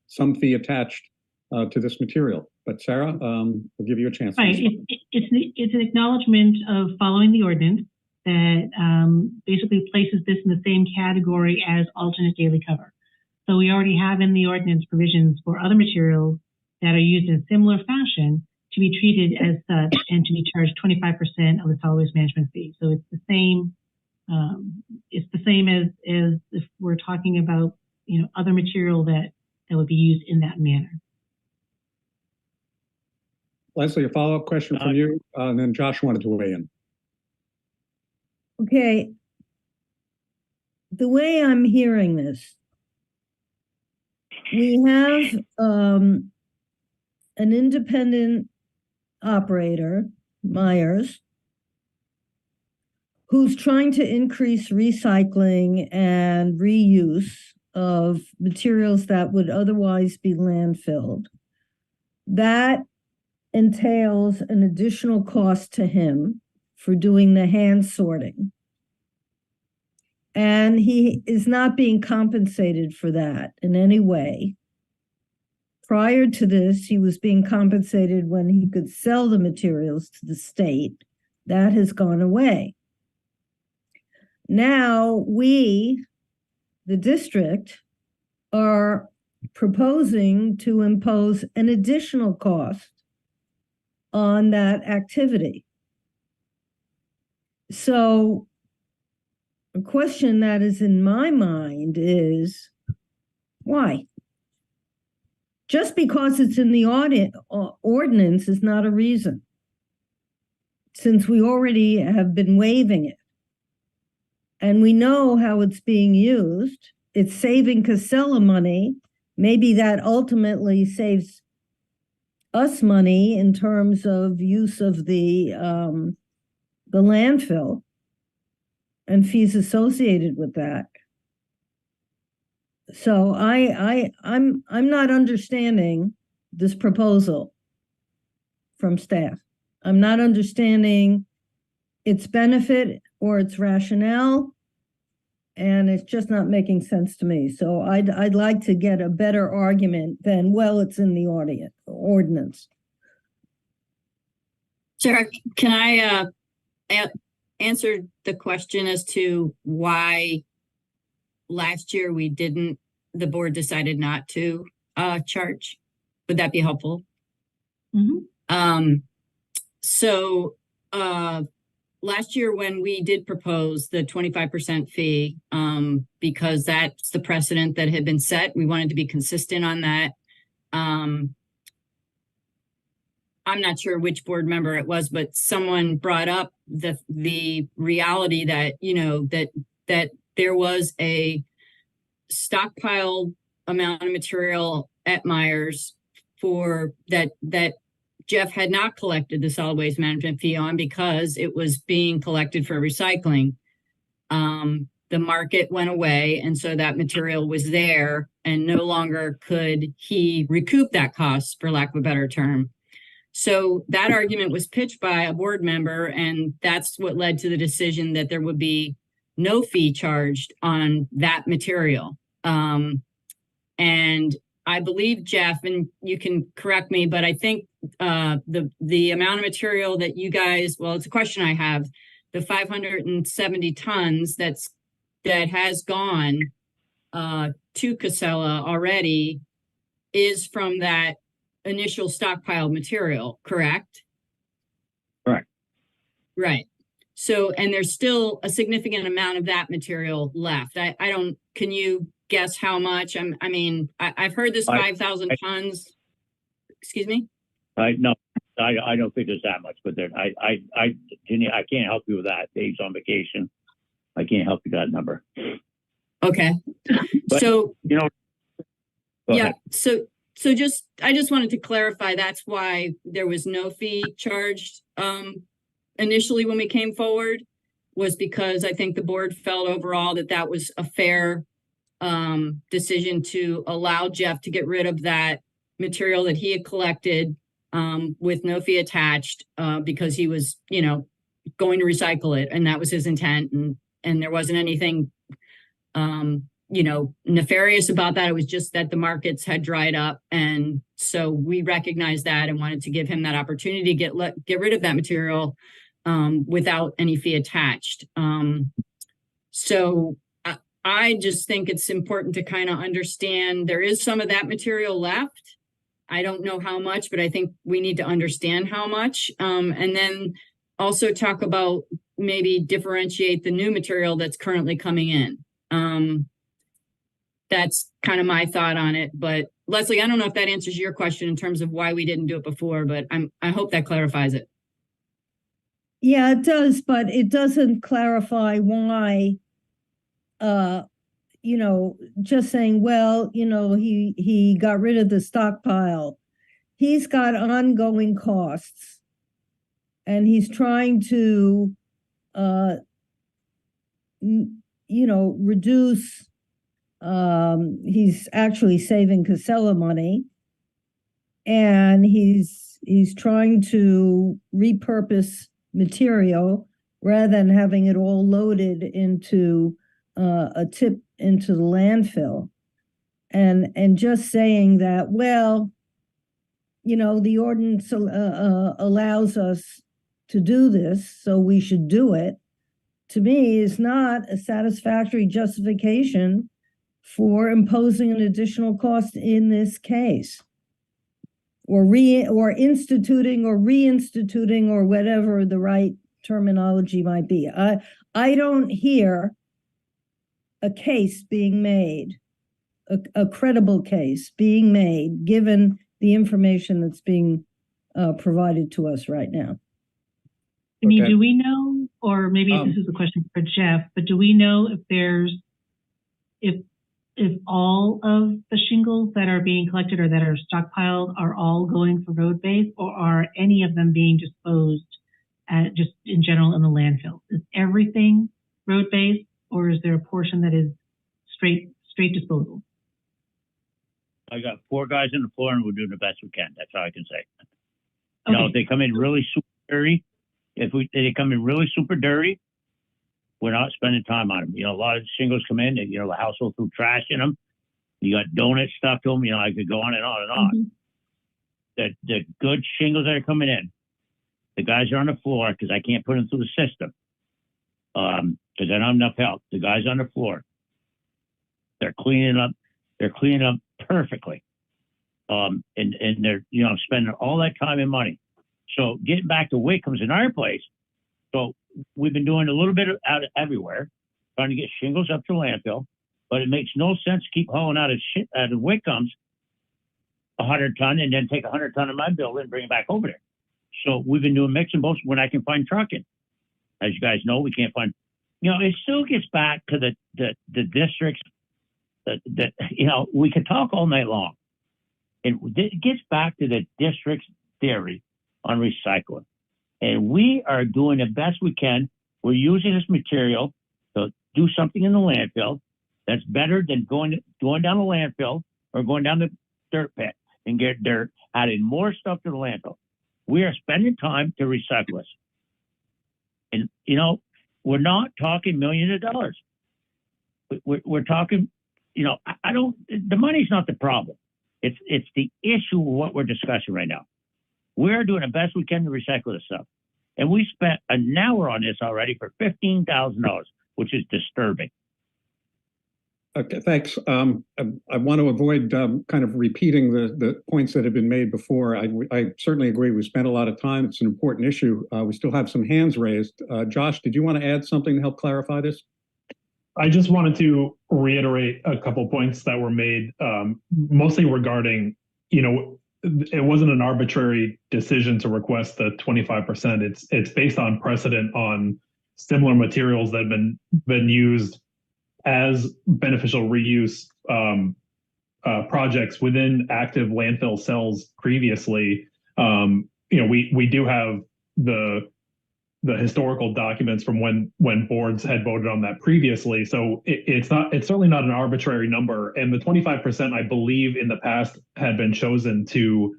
some fee attached to this material. But Sarah, I'll give you a chance. Right. It's an acknowledgement of following the ordinance that basically places this in the same category as alternate daily cover. So we already have in the ordinance provisions for other materials that are used in a similar fashion to be treated as such and to be charged 25% of the solid waste management fee. So it's the same. It's the same as if we're talking about other material that would be used in that manner. Leslie, a follow-up question from you, and then Josh wanted to weigh in. Okay. The way I'm hearing this, we have an independent operator, Myers, who's trying to increase recycling and reuse of materials that would otherwise be landfilled. That entails an additional cost to him for doing the hand sorting. And he is not being compensated for that in any way. Prior to this, he was being compensated when he could sell the materials to the state. That has gone away. Now we, the district, are proposing to impose an additional cost on that activity. So a question that is in my mind is, why? Just because it's in the ordinance is not a reason, since we already have been waiving it. And we know how it's being used, it's saving Casella money. Maybe that ultimately saves us money in terms of use of the landfill and fees associated with that. So I'm not understanding this proposal from staff. I'm not understanding its benefit or its rationale, and it's just not making sense to me. So I'd like to get a better argument than, well, it's in the ordinance. Sarah, can I answer the question as to why last year the board decided not to charge? Would that be helpful? Mm-hmm. So last year when we did propose the 25% fee, because that's the precedent that had been set, we wanted to be consistent on that. I'm not sure which board member it was, but someone brought up the reality that, you know, that there was a stockpile amount of material at Myers for that Jeff had not collected the solid waste management fee on because it was being collected for recycling. The market went away, and so that material was there, and no longer could he recoup that cost, for lack of a better term. So that argument was pitched by a board member, and that's what led to the decision that there would be no fee charged on that material. And I believe, Jeff, and you can correct me, but I think the amount of material that you guys, well, it's a question I have, the 570 tons that has gone to Casella already is from that initial stockpile material, correct? Correct. Right. So, and there's still a significant amount of that material left. I don't, can you guess how much? I've heard this 5,000 tons. Excuse me? No, I don't think there's that much, but there, I can't help you with that. Dave's on vacation. I can't help you with that number. Okay. But, so, you know, yeah, so I just wanted to clarify, that's why there was no fee charged initially when we came forward, was because I think the board felt overall that was a fair decision to allow Jeff to get rid of that material that he had collected with no fee attached because he was, you know, going to recycle it, and that was his intent, and there wasn't anything you know, nefarious about that. It was just that the markets had dried up, and so we recognized that and wanted to give him that opportunity to get rid of that material without any fee attached. So I just think it's important to kind of understand there is some of that material left. I don't know how much, but I think we need to understand how much, and then also talk about maybe differentiate the new material that's currently coming in. That's kind of my thought on it. But Leslie, I don't know if that answers your question in terms of why we didn't do it before, but I hope that clarifies it. Yeah, it does, but it doesn't clarify why, you know, just saying, well, you know, he got rid of the stockpile. He's got ongoing costs, and he's trying to, you know, reduce. He's actually saving Casella money, and he's trying to repurpose material rather than having it all loaded into a tip into the landfill, and just saying that, well, you know, the ordinance allows us to do this, so we should do it, to me is not a satisfactory justification for imposing an additional cost in this case, or instituting or reinstituting, or whatever the right terminology might be. I don't hear a case being made, a credible case being made, given the information that's being provided to us right now. I mean, do we know, or maybe this is a question for Jeff, but do we know if if all of the shingles that are being collected or that are stockpiled are all going for road base, or are any of them being disposed just in general in the landfill? Is everything road base, or is there a portion that is straight disposal? I got 4 guys on the floor and we're doing the best we can. That's all I can say. You know, if they come in really super dirty, they come in really super dirty, we're not spending time on them. You know, a lot of shingles come in and, you know, the household threw trash in them. You got donuts stuck to them. You know, I could go on and on and on. The good shingles that are coming in, the guys are on the floor because I can't put them through the system. Because I don't have enough help. The guys on the floor, they're cleaning up perfectly. And they're, you know, spending all that time and money. So getting back to Wickham's in our place. So we've been doing a little bit out everywhere, trying to get shingles up to landfill, but it makes no sense to keep hauling out of Wickham's 100 ton and then take 100 ton of my building and bring it back over there. So we've been doing mix and both when I can find trucking. As you guys know, we can't find, you know, it still gets back to the districts that, you know, we could talk all night long. It gets back to the district's theory on recycling. And we are doing the best we can. We're using this material to do something in the landfill that's better than going down the landfill or going down the dirt pit and get dirt, adding more stuff to the landfill. We are spending time to recycle this. And, you know, we're not talking millions of dollars. We're talking, you know, the money's not the problem. It's the issue of what we're discussing right now. We're doing the best we can to recycle this stuff. And we spent an hour on this already for $15,000, which is disturbing. Okay, thanks. I want to avoid kind of repeating the points that have been made before. I certainly agree. We spent a lot of time. It's an important issue. We still have some hands raised. Josh, did you want to add something to help clarify this? I just wanted to reiterate a couple points that were made, mostly regarding, you know, it wasn't an arbitrary decision to request the 25%. It's based on precedent on similar materials that have been used as beneficial reuse projects within active landfill cells previously. You know, we do have the historical documents from when boards had voted on that previously. So it's certainly not an arbitrary number. And the 25%, I believe in the past had been chosen to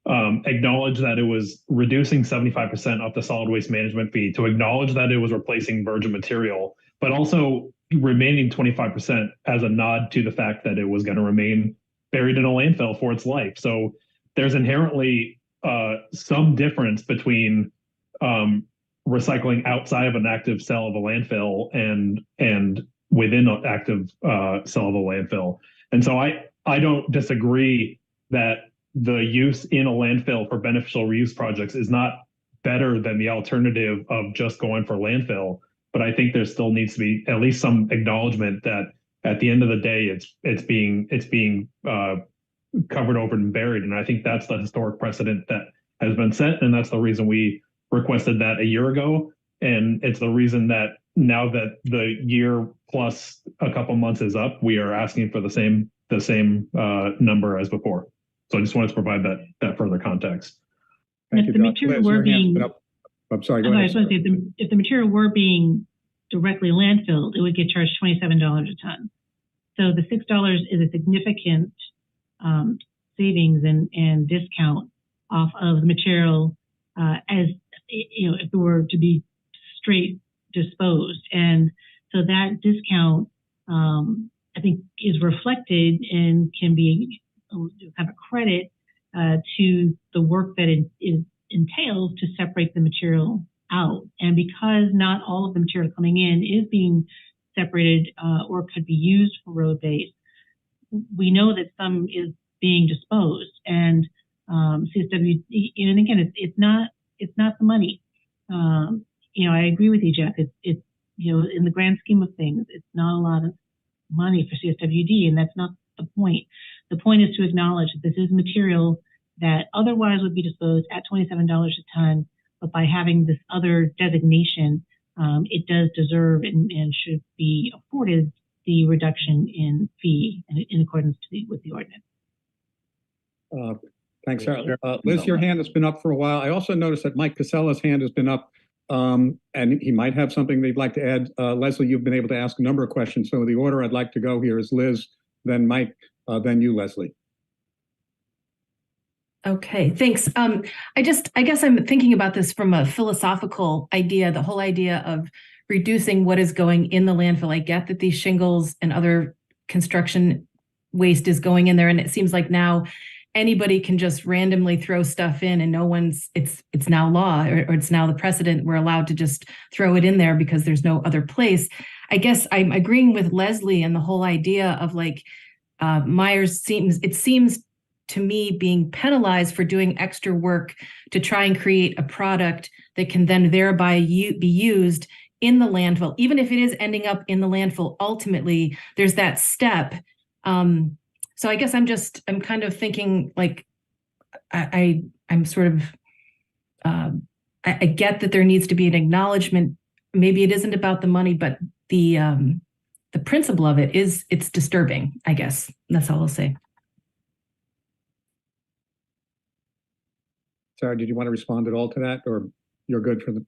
acknowledge that it was reducing 75% of the solid waste management fee, to acknowledge that it was replacing virgin material, but also remaining 25% as a nod to the fact that it was going to remain buried in a landfill for its life. So there's inherently some difference between recycling outside of an active cell of a landfill and within an active cell of a landfill. And so I don't disagree that the use in a landfill for beneficial reuse projects is not better than the alternative of just going for landfill. But I think there still needs to be at least some acknowledgement that at the end of the day, it's being covered over and buried. And I think that's the historic precedent that has been set, and that's the reason we requested that a year ago. And it's the reason that now that the year plus a couple months is up, we are asking for the same number as before. So I just wanted to provide that further context. Thank you, Josh. I'm sorry, go ahead. If the material were being directly landfilled, it would get charged $27 a ton. So the $6 is a significant savings and discount off of the material as, you know, if it were to be straight disposed. And so that discount, I think, is reflected and can be kind of a credit to the work that it entails to separate the material out. And because not all of the material coming in is being separated or could be used for road base, we know that some is being disposed. And CSW, and again, it's not the money. You know, I agree with you, Jeff. It's you know, in the grand scheme of things, it's not a lot of money for CSWD, and that's not the point. The point is to acknowledge that this is material that otherwise would be disposed at $27 a ton, but by having this other designation, it does deserve and should be afforded the reduction in fee in accordance with the ordinance. Thanks, Sarah. Liz, your hand has been up for a while. I also noticed that Mike Casella's hand has been up, and he might have something they'd like to add. Leslie, you've been able to ask a number of questions. So the order I'd like to go here is Liz, then Mike, then you, Leslie. Okay, thanks. I guess I'm thinking about this from a philosophical idea, the whole idea of reducing what is going in the landfill. I get that these shingles and other construction waste is going in there, and it seems like now anybody can just randomly throw stuff in and no one's, it's now law, or it's now the precedent. We're allowed to just throw it in there because there's no other place. I guess I'm agreeing with Leslie and the whole idea of like Myers seems to me being penalized for doing extra work to try and create a product that can then thereby be used in the landfill. Even if it is ending up in the landfill, ultimately there's that step. So I guess I'm kind of thinking like, I'm sort of, I get that there needs to be an acknowledgement. Maybe it isn't about the money, but the principle of it is, it's disturbing, I guess. That's all I'll say. Sarah, did you want to respond at all to that, or you're good for the?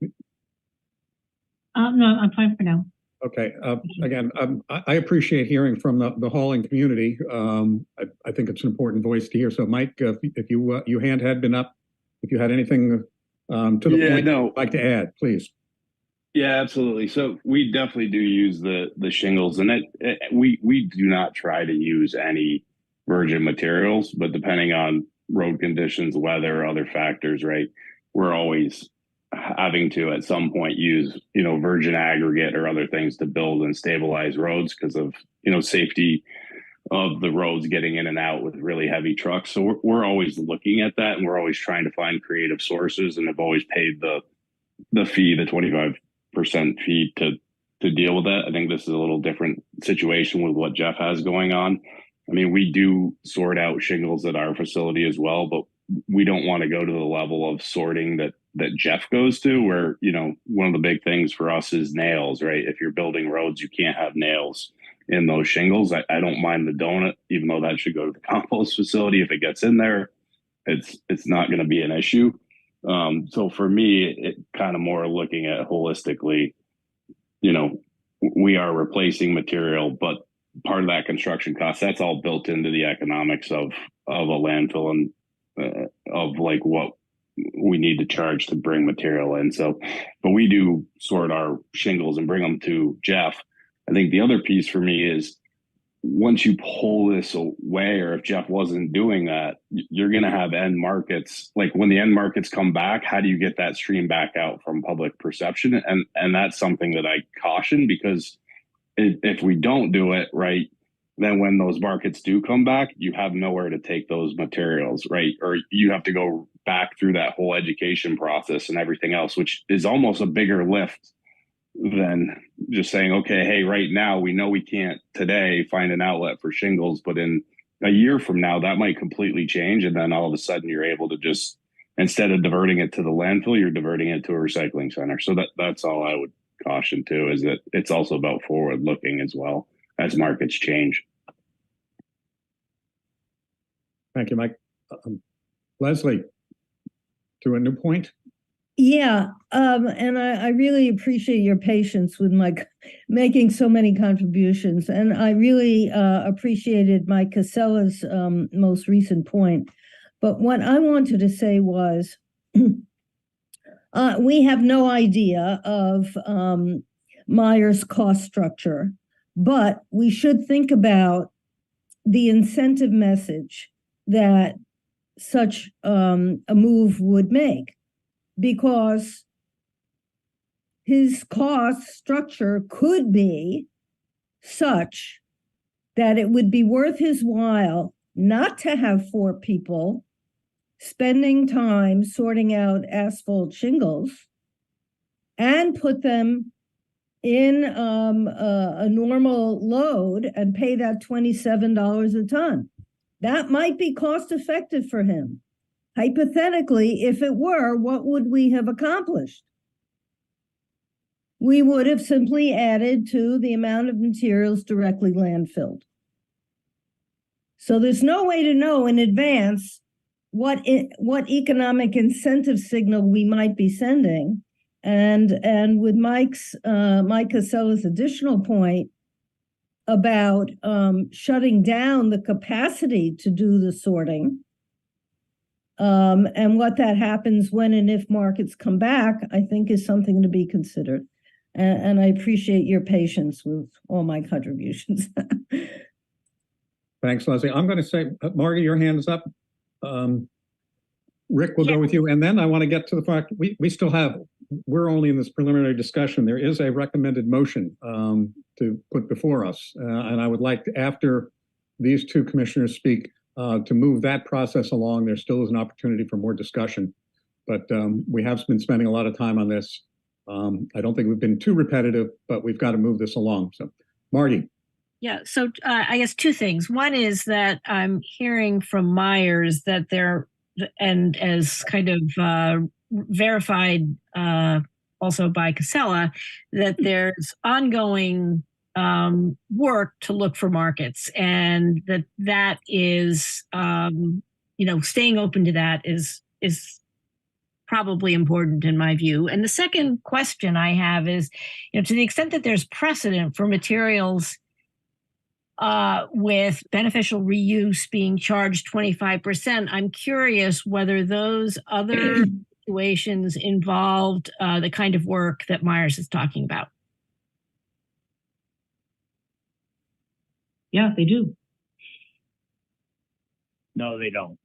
No, I'm fine for now. Okay. Again, I appreciate hearing from the hauling community. I think it's an important voice to hear. So, Mike, if your hand had been up, if you had anything to the point you'd like to add, please. Yeah, absolutely. So we definitely do use the shingles, and we do not try to use any virgin materials, but depending on road conditions, weather, other factors, right, we're always having to at some point use virgin aggregate or other things to build and stabilize roads because of safety of the roads getting in and out with really heavy trucks. So we're always looking at that, and we're always trying to find creative sources, and have always paid the fee, the 25% fee to deal with that. I think this is a little different situation with what Jeff has going on. I mean, we do sort out shingles at our facility as well, but we don't want to go to the level of sorting that Jeff goes to, where, one of the big things for us is nails, right? If you're building roads, you can't have nails in those shingles. I don't mind the donut, even though that should go to the compost facility. If it gets in there, it's not going to be an issue. So for me, it kind of more looking at holistically, we are replacing material, but part of that construction cost, that's all built into the economics of a landfill and of like what we need to charge to bring material in. So, but we do sort our shingles and bring them to Jeff. I think the other piece for me is once you pull this away, or if Jeff wasn't doing that, you're going to have end markets. Like when the end markets come back, how do you get that stream back out from public perception? And that's something that I caution, because if we don't do it right, then when those markets do come back, you have nowhere to take those materials, right? Or you have to go back through that whole education process and everything else, which is almost a bigger lift than just saying, okay, hey, right now we know we can't today find an outlet for shingles, but in a year from now, that might completely change. And then all of a sudden you're able to just, instead of diverting it to the landfill, you're diverting it to a recycling center. So that's all I would caution too, is that it's also about forward looking as well as markets change. Thank you, Mike. Leslie, to a new point. Yeah, and I really appreciate your patience with making so many contributions, and I really appreciated Mike Casella's most recent point. But what I wanted to say was, we have no idea of Myers' cost structure, but we should think about the incentive message that such a move would make, because his cost structure could be such that it would be worth his while not to have 4 people spending time sorting out asphalt shingles and put them in a normal load and pay that $27 a ton. That might be cost effective for him. Hypothetically, if it were, what would we have accomplished? we would have simply added to the amount of materials directly landfilled. So there's no way to know in advance what economic incentive signal we might be sending. And with Mike Casella's additional point about shutting down the capacity to do the sorting, and what that happens when and if markets come back, I think is something to be considered. And I appreciate your patience with all my contributions. Thanks, Leslie. I'm going to say, Margie, your hand is up. Rick, we'll go with you. And then I want to get to the fact we're only in this preliminary discussion. There is a recommended motion to put before us. And I would like to, after these two commissioners speak, to move that process along. There still is an opportunity for more discussion. But we have been spending a lot of time on this. I don't think we've been too repetitive, but we've got to move this along. So, Margie. Yeah, so I guess two things. One is that I'm hearing from Myers that they're, and as kind of verified also by Casella, that there's ongoing work to look for markets, and that is, staying open to that is probably important in my view. And the second question I have is, to the extent that there's precedent for materials with beneficial reuse being charged 25%, I'm curious whether those other situations involved the kind of work that Myers is talking about. Yeah, they do. No, they don't.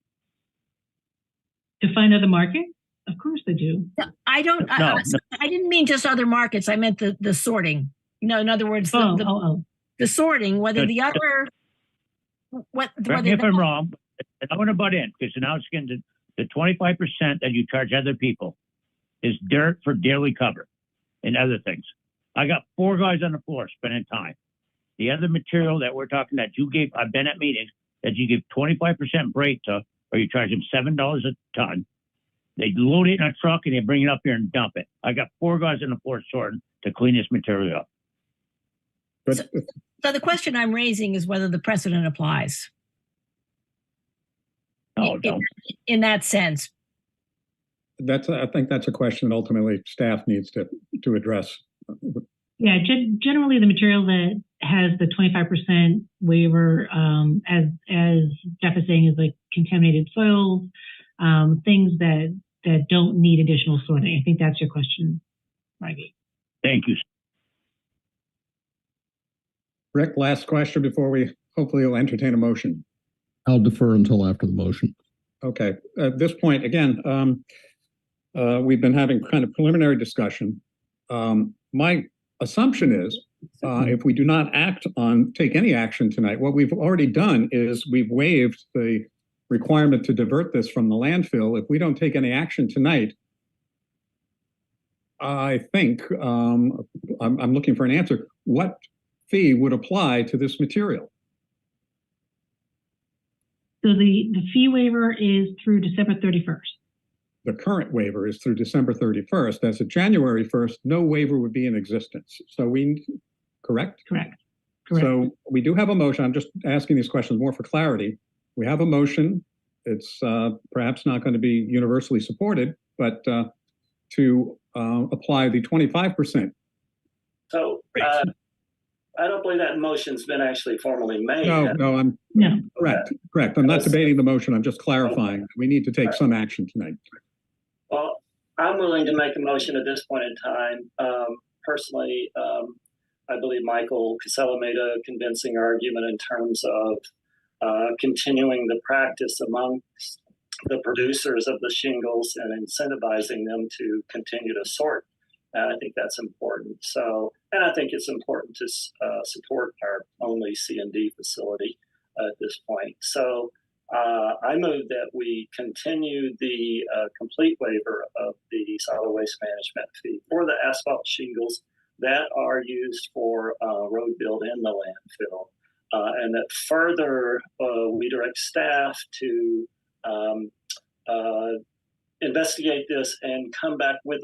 To find other markets? Of course they do. I don't. No, I didn't mean just other markets. I meant the sorting. In other words, the sorting. Whether the other. Correct me if I'm wrong. I want to butt in because now it's getting to the 25% that you charge other people is dirt for daily cover and other things. I got 4 guys on the floor spending time. The other material that we're talking that you gave, I've been at meetings that you give 25% break to, or you charge them $7 a ton. They load it in a truck and they bring it up here and dump it. I got 4 guys on the floor sorting to clean this material up. So the question I'm raising is whether the precedent applies. No, don't. In that sense. I think that's a question that ultimately staff needs to address. Yeah, generally the material that has the 25% waiver, as Jeff is saying, is like contaminated soils, things that don't need additional sorting. I think that's your question, Maggie. Thank you. Rick, last question before we hopefully will entertain a motion. I'll defer until after the motion. Okay. At this point, again, we've been having kind of preliminary discussion. My assumption is if we do not take any action tonight, what we've already done is we've waived the requirement to divert this from the landfill. If we don't take any action tonight, I think I'm looking for an answer. What fee would apply to this material? So the fee waiver is through December 31st. The current waiver is through December 31st. As of January 1st, no waiver would be in existence. So correct? Correct. So we do have a motion. I'm just asking these questions more for clarity. We have a motion. It's perhaps not going to be universally supported, but to apply the 25%. So I don't believe that motion's been actually formally made. No, correct. I'm not debating the motion. I'm just clarifying. We need to take some action tonight. Well, I'm willing to make a motion at this point in time. Personally, I believe Michael Casella made a convincing argument in terms of continuing the practice amongst the producers of the shingles and incentivizing them to continue to sort. I think that's important. So, and I think it's important to support our only C&D facility at this point. So I move that we continue the complete waiver of the solid waste management fee for the asphalt shingles that are used for road build in the landfill. And that further we direct staff to investigate this and come back with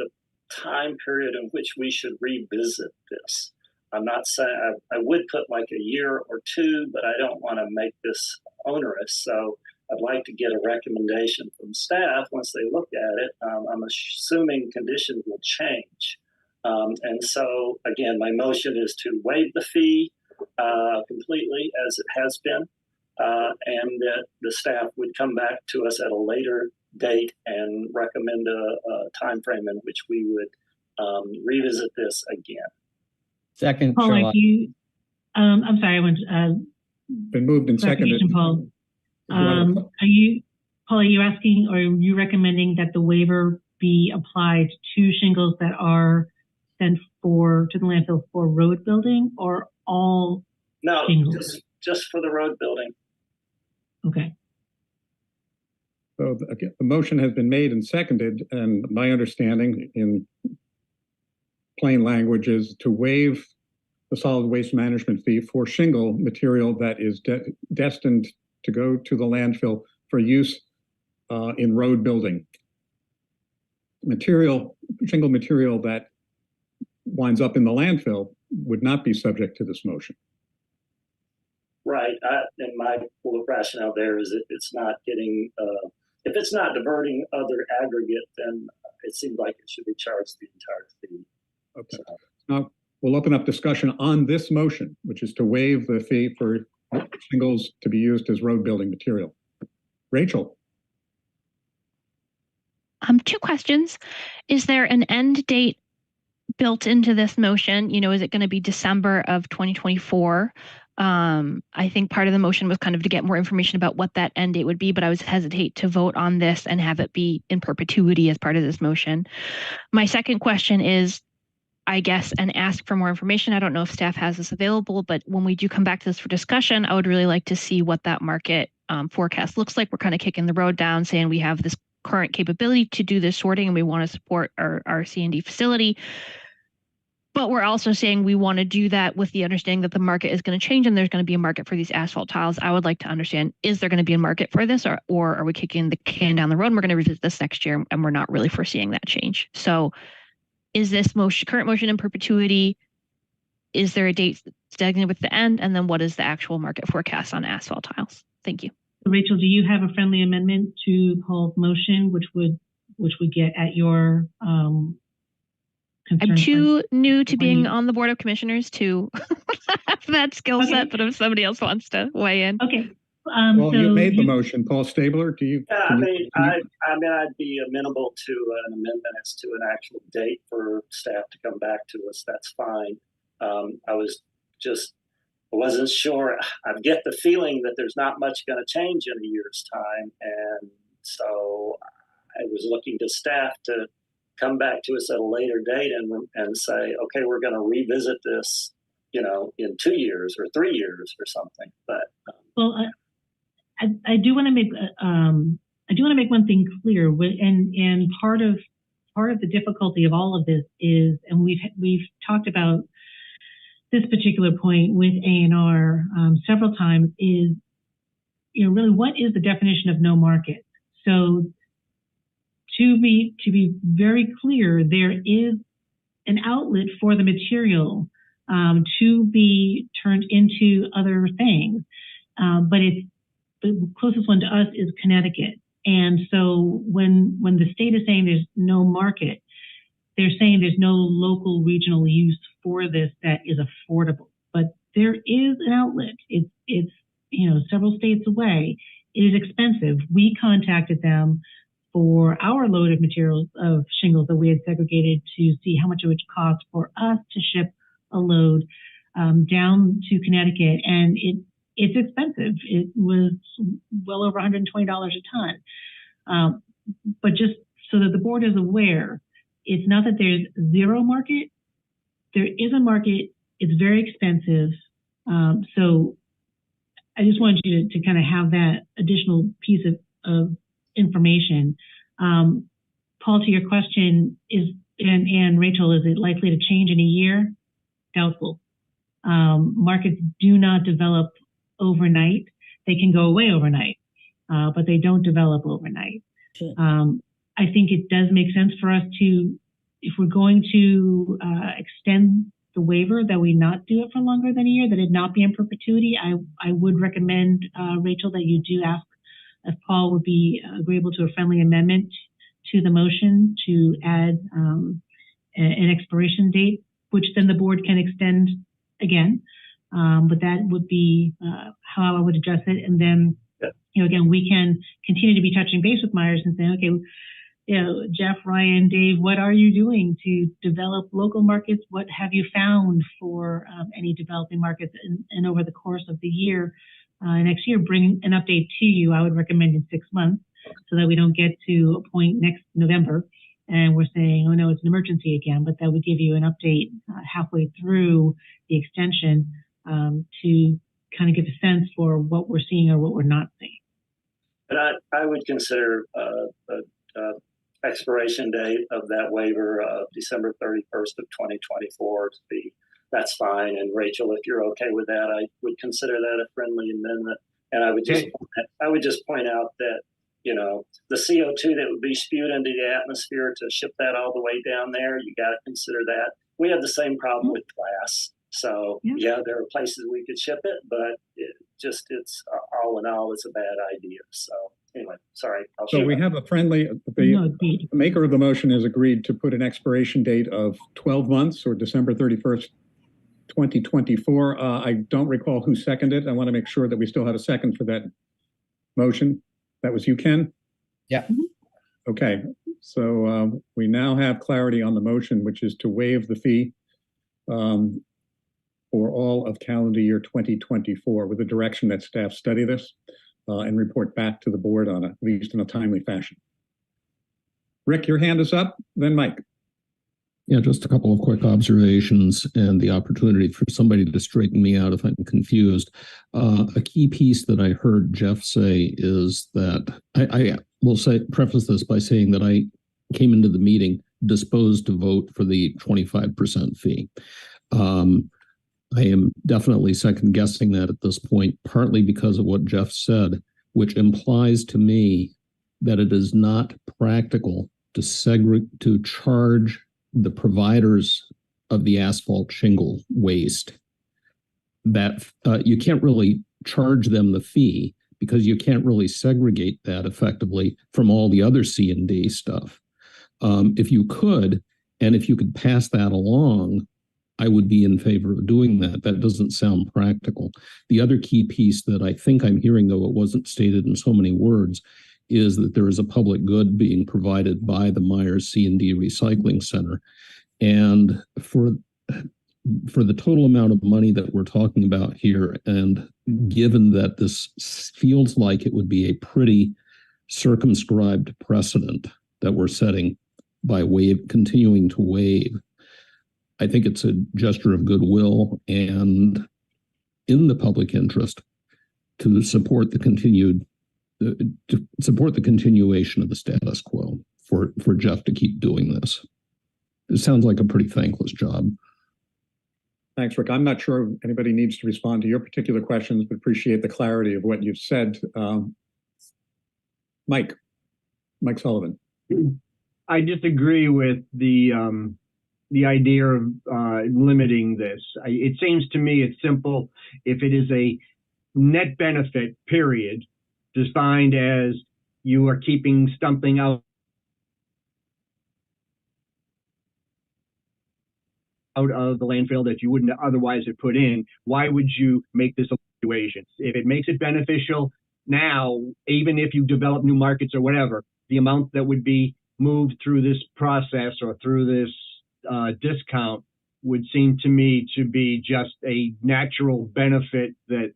time period in which we should revisit this. I'm not saying I would put like a year or two, but I don't want to make this onerous. So I'd like to get a recommendation from staff once they look at it. I'm assuming conditions will change. And so, again, my motion is to waive the fee completely as it has been, and that the staff would come back to us at a later date and recommend a time frame in which we would revisit this again. Second, Paul, Sherlock. I'm sorry, I went. Been moved and seconded. Paul. Paul, are you asking, or are you recommending that the waiver be applied to shingles that are sent to the landfill for road building, or all shingles? Just for the road building. Okay. So the motion has been made and seconded, and my understanding in plain language is to waive the solid waste management fee for shingle material that is destined to go to the landfill for use in road building. Shingle material that winds up in the landfill would not be subject to this motion. Right. And my rationale there is it's not getting, if it's not diverting other aggregate, then it seems like it should be charged the entire fee. Okay. So. Now we'll open up discussion on this motion, which is to waive the fee for shingles to be used as road building material. Rachel. Two questions. Is there an end date built into this motion? You know, is it going to be December of 2024? I think part of the motion was kind of to get more information about what that end date would be, but I was hesitate to vote on this and have it be in perpetuity as part of this motion. My second question is, I guess, and ask for more information. I don't know if staff has this available, but when we do come back to this for discussion, I would really like to see what that market forecast looks like. We're kind of kicking the road down, saying we have this current capability to do this sorting and we want to support our C&D facility. But we're also saying we want to do that with the understanding that the market is going to change and there's going to be a market for these asphalt tiles. I would like to understand, is there going to be a market for this, or are we kicking the can down the road and we're going to revisit this next year and we're not really foreseeing that change? So is this current motion in perpetuity? Is there a date designated with the end? And then what is the actual market forecast on asphalt tiles? Thank you. Rachel, do you have a friendly amendment to Paul's motion, which would get at your I'm too new to being on the Board of Commissioners to have that skill set, but if somebody else wants to weigh in. Okay. Well, you made the motion. Paul Stabler, do you? Yeah, I mean, I'd be amenable to an amendment as to an actual date for staff to come back to us. That's fine. I wasn't sure. I get the feeling that there's not much going to change in a year's time. And so I was looking to staff to come back to us at a later date and say, okay, we're going to revisit this, you know, in 2 years or 3 years or something. But well, I do want to make one thing clear, and part of the difficulty of all of this is, and we've talked about this particular point with A&R several times, is, you know, really what is the definition of no market? So to be very clear, there is an outlet for the material to be turned into other things, but it's the closest one to us is Connecticut. And so when the state is saying there's no market, they're saying there's no local regional use for this that is affordable. But there is an outlet. It's you know, several states away. It is expensive. We contacted them for our load of materials of shingles that we had segregated to see how much it would cost for us to ship a load down to Connecticut, and it's expensive. It was well over $120 a ton. But just so that the board is aware, it's not that there's zero market. There is a market. It's very expensive. So I just wanted you to kind of have that additional piece of information. Paul, to your question, and Rachel, is it likely to change in a year? Doubtful. Markets do not develop overnight. They can go away overnight, but they don't develop overnight. I think it does make sense for us to if we're going to extend the waiver, that we not do it for longer than a year, that it not be in perpetuity. I would recommend, Rachel, that you do ask if Paul would be agreeable to a friendly amendment to the motion to add an expiration date, which then the board can extend again. But that would be how I would address it. And then, again, we can continue to be touching base with Myers and saying, okay, Jeff, Ryan, Dave, what are you doing to develop local markets? What have you found for any developing markets? And over the course of the year, next year, bring an update to you. I would recommend in 6 months so that we don't get to a point next November and we're saying, oh no, it's an emergency again, but that would give you an update halfway through the extension to kind of give a sense for what we're seeing or what we're not seeing. And I would consider expiration date of that waiver of December 31st of 2024 to be, that's fine. And Rachel, if you're okay with that, I would consider that a friendly amendment. And I would just point out that, the CO2 that would be spewed into the atmosphere to ship that all the way down there, you got to consider that. We have the same problem with glass. So yeah, there are places we could ship it, but it's all in all, it's a bad idea. So anyway, sorry. So we have a friendly, the maker of the motion has agreed to put an expiration date of 12 months or December 31st, 2024. I don't recall who seconded. I want to make sure that we still have a second for that motion. That was you, Ken? Yeah. Okay. So we now have clarity on the motion, which is to waive the fee for all of calendar year 2024 with the direction that staff study this and report back to the board on at least in a timely fashion. Rick, your hand is up, then Mike. Yeah, just a couple of quick observations and the opportunity for somebody to straighten me out if I'm confused. A key piece that I heard Jeff say is that I will preface this by saying that I came into the meeting disposed to vote for the 25% fee. I am definitely second guessing that at this point, partly because of what Jeff said, which implies to me that it is not practical to charge the providers of the asphalt shingle waste. That you can't really charge them the fee because you can't really segregate that effectively from all the other C&D stuff. If you could, and if you could pass that along, I would be in favor of doing that. That doesn't sound practical. The other key piece that I think I'm hearing, though it wasn't stated in so many words, is that there is a public good being provided by the Myers C&D Recycling Center. And for the total amount of money that we're talking about here, and given that this feels like it would be a pretty circumscribed precedent that we're setting by continuing to waive, I think it's a gesture of goodwill and in the public interest to support the continuation of the status quo for Jeff to keep doing this. It sounds like a pretty thankless job. Thanks, Rick. I'm not sure anybody needs to respond to your particular questions, but appreciate the clarity of what you've said. Mike Sullivan. I disagree with the idea of limiting this. It seems to me it's simple. If it is a net benefit, period, defined as you are keeping something out of the landfill that you wouldn't otherwise have put in, why would you make this a situation? If it makes it beneficial now, even if you develop new markets or whatever, the amount that would be moved through this process or through this discount would seem to me to be just a natural benefit that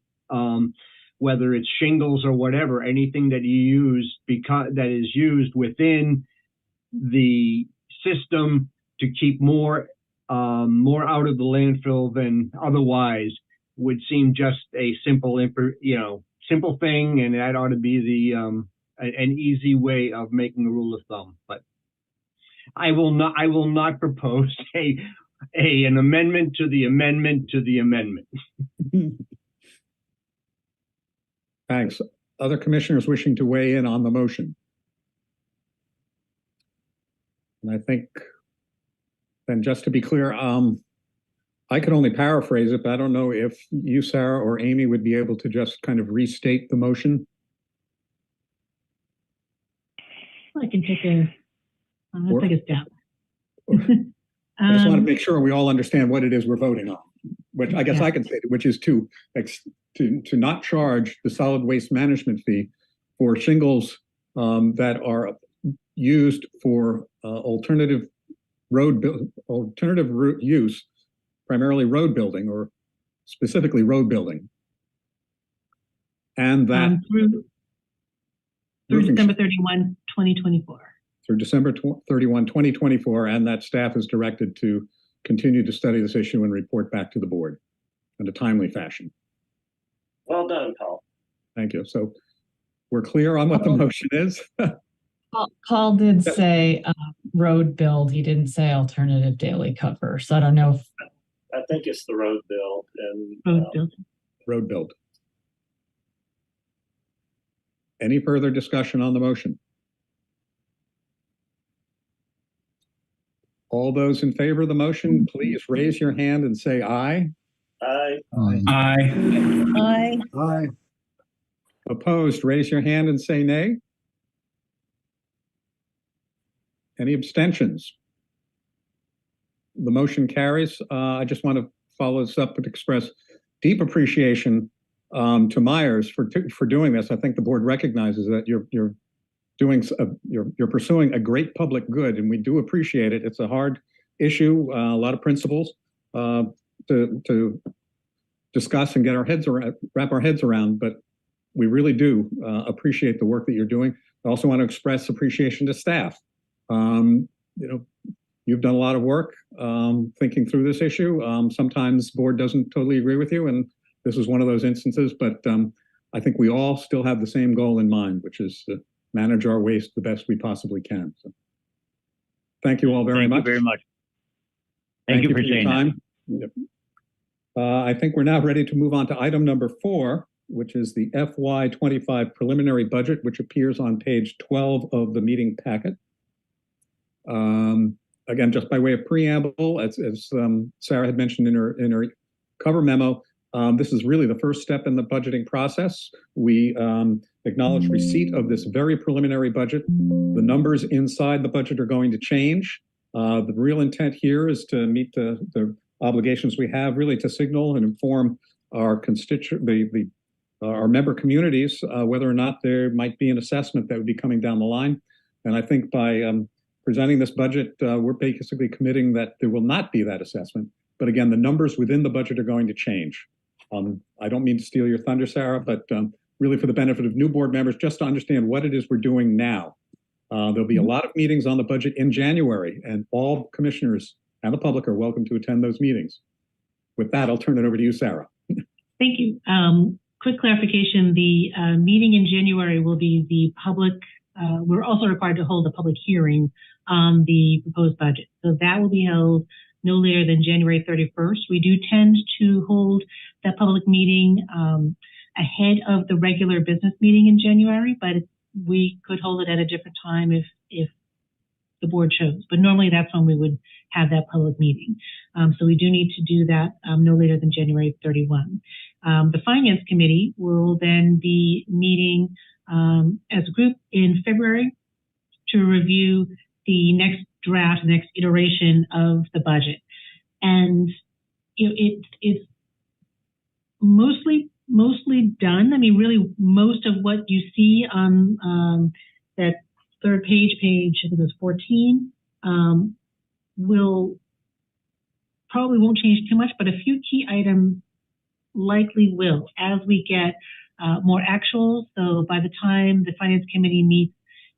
whether it's shingles or whatever, anything that you use that is used within the system to keep more out of the landfill than otherwise would seem just a simple thing, and that ought to be an easy way of making a rule of thumb. But I will not propose an amendment to the amendment to the amendment. Thanks. Other commissioners wishing to weigh in on the motion? And I think then just to be clear, I could only paraphrase it, but I don't know if you, Sarah, or Amy would be able to just kind of restate the motion. I can take a stab. I just want to make sure we all understand what it is we're voting on, which I guess I can say, which is to not charge the solid waste management fee for shingles that are used for alternative route use, primarily road building or specifically road building. And that through December 31, 2024. Through December 31, 2024, and that staff is directed to continue to study this issue and report back to the board in a timely fashion. Well done, Paul. Thank you. So we're clear on what the motion is. Paul did say road build. He didn't say alternative daily cover. So I don't know if I think it's the road build and road build. Any further discussion on the motion? All those in favor of the motion, please raise your hand and say aye. Aye. Aye. Aye. Aye. Opposed, raise your hand and say nay. Any abstentions? The motion carries. I just want to follow this up and express deep appreciation to Myers for doing this. I think the board recognizes that you're pursuing a great public good, and we do appreciate it. It's a hard issue, a lot of principles to discuss and get our heads around, wrap our heads around, but we really do appreciate the work that you're doing. I also want to express appreciation to staff. You've done a lot of work thinking through this issue. Sometimes board doesn't totally agree with you, and this is one of those instances, but I think we all still have the same goal in mind, which is to manage our waste the best we possibly can. So thank you all very much. Thank you very much. Thank you for your time. Yep. I think we're now ready to move on to item number 4, which is the FY25 preliminary budget, which appears on page 12 of the meeting packet. Again, just by way of preamble, as Sarah had mentioned in her cover memo, this is really the first step in the budgeting process. We acknowledge receipt of this very preliminary budget. The numbers inside the budget are going to change. The real intent here is to meet the obligations we have, really to signal and inform our our member communities whether or not there might be an assessment that would be coming down the line. And I think by presenting this budget, we're basically committing that there will not be that assessment. But again, the numbers within the budget are going to change. I don't mean to steal your thunder, Sarah, but really for the benefit of new board members, just to understand what it is we're doing now. There'll be a lot of meetings on the budget in January, and all commissioners and the public are welcome to attend those meetings. With that, I'll turn it over to you, Sarah. Thank you. Quick clarification, the meeting in January will be the public, we're also required to hold a public hearing on the proposed budget. So that will be held no later than January 31st. We do tend to hold that public meeting ahead of the regular business meeting in January, but we could hold it at a different time if the board chose. But normally that's when we would have that public meeting. So we do need to do that no later than January 31. The Finance Committee will then be meeting as a group in February to review the next draft, the next iteration of the budget. And it's mostly done. I mean, really most of what you see on that third page, I think it was 14, won't change too much, but a few key items likely will as we get more actuals. So by the time the Finance Committee meets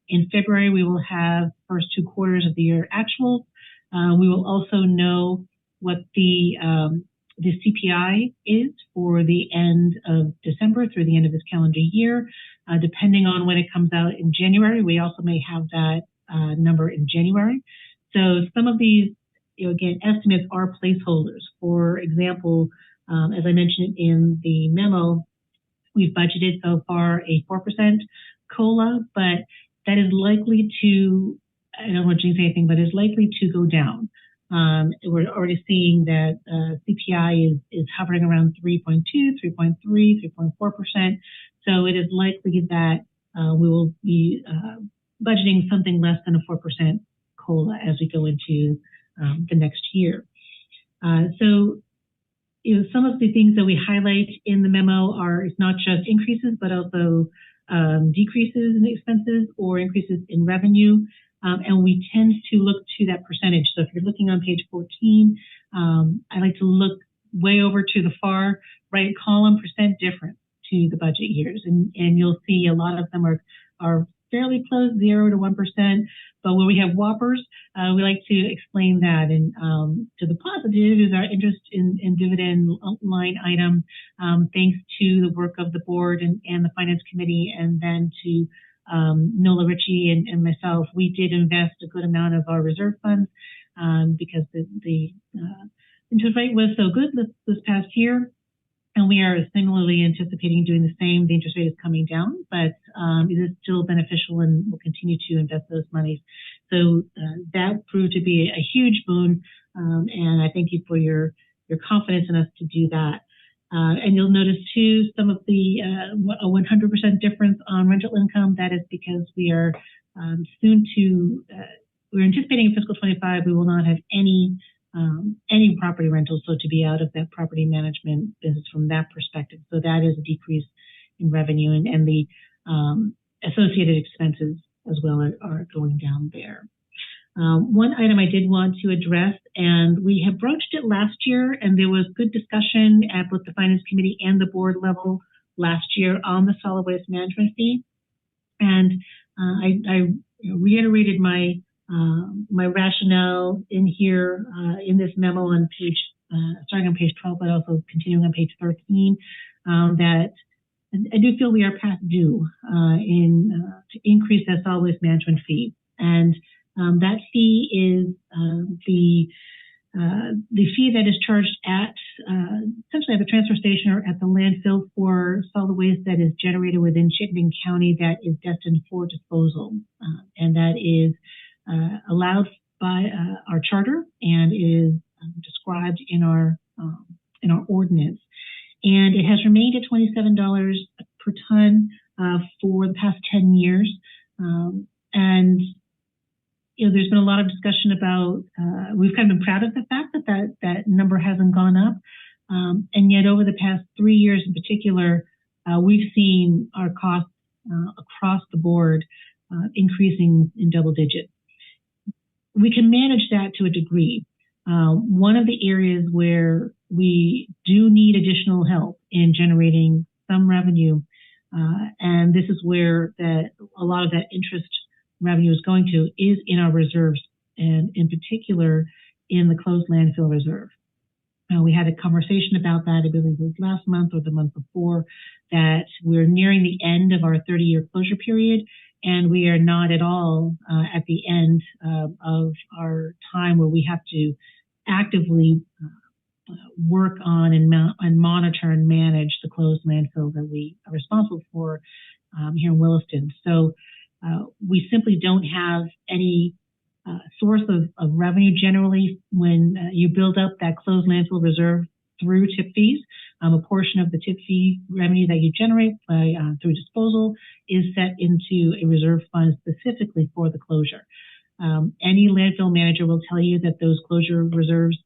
in February, we will have first 2 quarters of the year actuals. We will also know what the CPI is for the end of December through the end of this calendar year. Depending on when it comes out in January, we also may have that number in January. So some of these, again, estimates are placeholders. For example, as I mentioned in the memo, we've budgeted so far a 4% COLA, but that is likely to, I don't want to say anything, but is likely to go down. We're already seeing that CPI is hovering around 3.2, 3.3, 3.4%. So it is likely that we will be budgeting something less than a 4% COLA as we go into the next year. So some of the things that we highlight in the memo are it's not just increases, but also decreases in expenses or increases in revenue. And we tend to look to that percentage. So if you're looking on page 14, I like to look way over to the far right column, percent difference to the budget years. And you'll see a lot of them are fairly close, 0 to 1%. But where we have whoppers, we like to explain that. And to the positive is our interest in dividend line item, thanks to the work of the board and the finance committee, and then to Nola Ritchie and myself. We did invest a good amount of our reserve funds because the interest rate was so good this past year. And we are similarly anticipating doing the same. The interest rate is coming down, but it is still beneficial, and we'll continue to invest those monies. So that proved to be a huge boon, and I thank you for your confidence in us to do that. And you'll notice too some of the a 100% difference on rental income. That is because we are we're anticipating in fiscal 25 we will not have any property rentals, so to be out of that property management business from that perspective. So that is a decrease in revenue, and the associated expenses as well are going down there. One item I did want to address, and we have broached it last year, and there was good discussion at both the finance committee and the board level last year on the solid waste management fee. And I reiterated my rationale in here in this memo on page, starting on page 12, but also continuing on page 13, that I do feel we are past due to increase that solid waste management fee. And that fee is the fee that is charged at essentially at the transfer station or at the landfill for solid waste that is generated within Chittenden County that is destined for disposal, and that is allowed by our charter and is described in our ordinance. And it has remained at $27 per ton for the past 10 years. And there's been a lot of discussion about, we've kind of been proud of the fact that number hasn't gone up. And yet over the past 3 years in particular, we've seen our costs across the board increasing in double digits. We can manage that to a degree. One of the areas where we do need additional help in generating some revenue, and this is where a lot of that interest revenue is going to, is in our reserves, and in particular in the closed landfill reserve. We had a conversation about that, I believe it was last month or the month before, that we're nearing the end of our 30-year closure period, and we are not at all at the end of our time where we have to actively work on and monitor and manage the closed landfill that we are responsible for here in Williston. So we simply don't have any source of revenue generally when you build up that closed landfill reserve through tip fees. A portion of the tip fee revenue that you generate through disposal is set into a reserve fund specifically for the closure. Any landfill manager will tell you that those closure reserves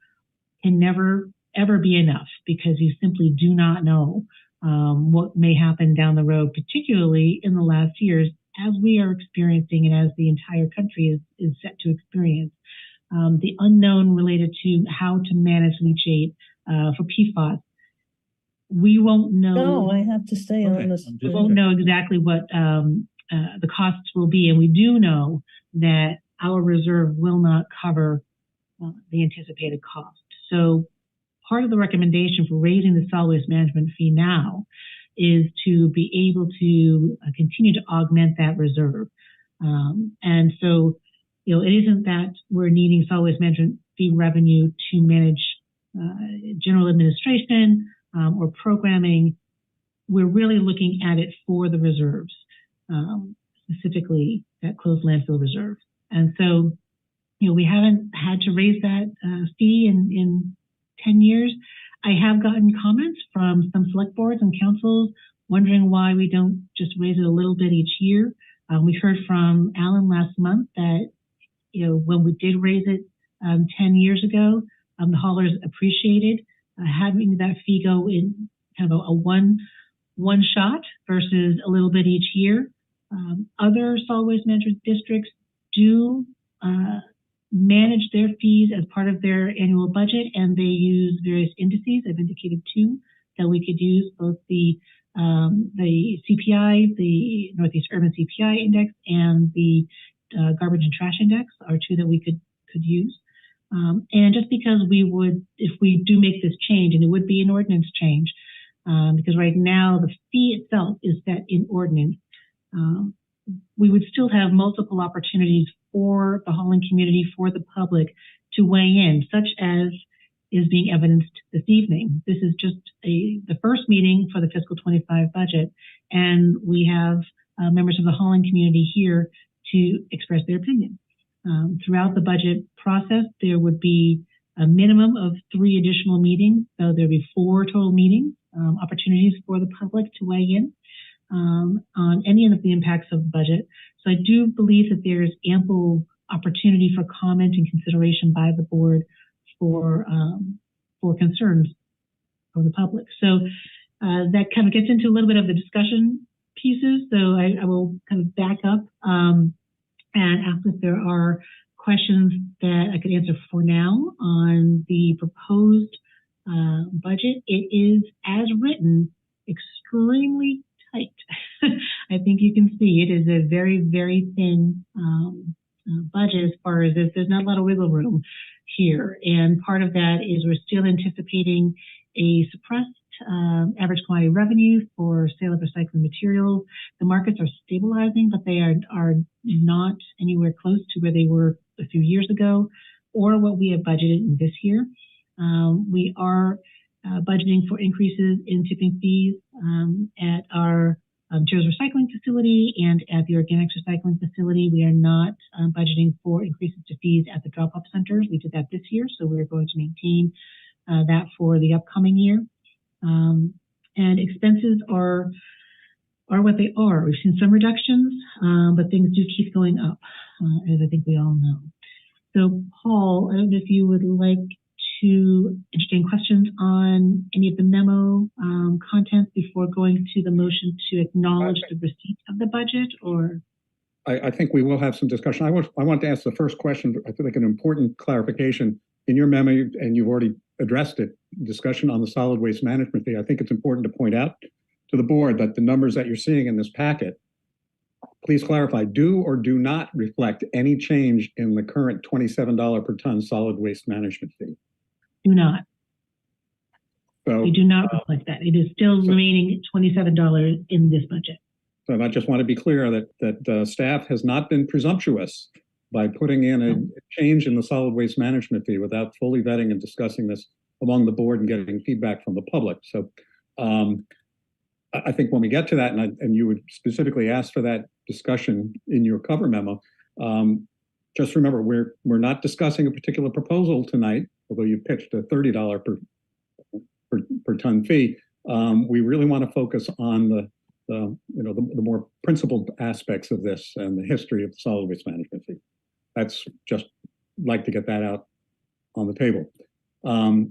can never, ever be enough because you simply do not know what may happen down the road, particularly in the last years, as we are experiencing and as the entire country is set to experience. The unknown related to how to manage leachate for PFAS, we won't know. No, I have to stay on this. We won't know exactly what the costs will be, and we do know that our reserve will not cover the anticipated cost. So part of the recommendation for raising the solid waste management fee now is to be able to continue to augment that reserve. And so, it isn't that we're needing solid waste management fee revenue to manage general administration or programming. We're really looking at it for the reserves, specifically that closed landfill reserve. And so we haven't had to raise that fee in 10 years. I have gotten comments from some select boards and councils wondering why we don't just raise it a little bit each year. We heard from Alan last month that, when we did raise it 10 years ago, the haulers appreciated having that fee go in kind of a one shot versus a little bit each year. Other solid waste management districts do manage their fees as part of their annual budget, and they use various indices. I've indicated two that we could use, both the CPI, the Northeast Urban CPI Index, and the Garbage and Trash Index are two that we could use. And just because if we do make this change, and it would be an ordinance change, because right now the fee itself is set in ordinance, we would still have multiple opportunities for the hauling community, for the public to weigh in, such as is being evidenced this evening. This is just the first meeting for the fiscal 25 budget, and we have members of the hauling community here to express their opinion. Throughout the budget process, there would be a minimum of 3 additional meetings, so there'd be 4 total meetings, opportunities for the public to weigh in on any of the impacts of the budget. So I do believe that there's ample opportunity for comment and consideration by the board for concerns from the public. So that kind of gets into a little bit of the discussion pieces. So I will kind of back up and ask if there are questions that I could answer for now on the proposed budget. It is, as written, extremely tight. I think you can see it is a very, very thin budget as far as this. There's not a lot of wiggle room here. And part of that is we're still anticipating a suppressed average commodity revenue for sale of recycling materials. The markets are stabilizing, but they are not anywhere close to where they were a few years ago or what we have budgeted in this year. We are budgeting for increases in tipping fees at our materials recycling facility and at the organics recycling facility. We are not budgeting for increases to fees at the drop-off centers. We did that this year, so we're going to maintain that for the upcoming year. And expenses are what they are. We've seen some reductions, but things do keep going up, as I think we all know. So, Paul, I don't know if you would like to entertain questions on any of the memo contents before going to the motion to acknowledge the receipt of the budget, or? I think we will have some discussion. I want to ask the first question. I feel like an important clarification in your memo, and you've already addressed it, discussion on the solid waste management fee. I think it's important to point out to the board that the numbers that you're seeing in this packet, please clarify, do or do not reflect any change in the current $27 per ton solid waste management fee. Do not. So we do not reflect that. It is still remaining $27 in this budget. So I just want to be clear that staff has not been presumptuous by putting in a change in the solid waste management fee without fully vetting and discussing this among the board and getting feedback from the public. So I think when we get to that, and you would specifically ask for that discussion in your cover memo, just remember we're not discussing a particular proposal tonight, although you pitched a $30 per ton fee. We really want to focus on the more principled aspects of this and the history of the solid waste management fee. That's just like to get that out on the table.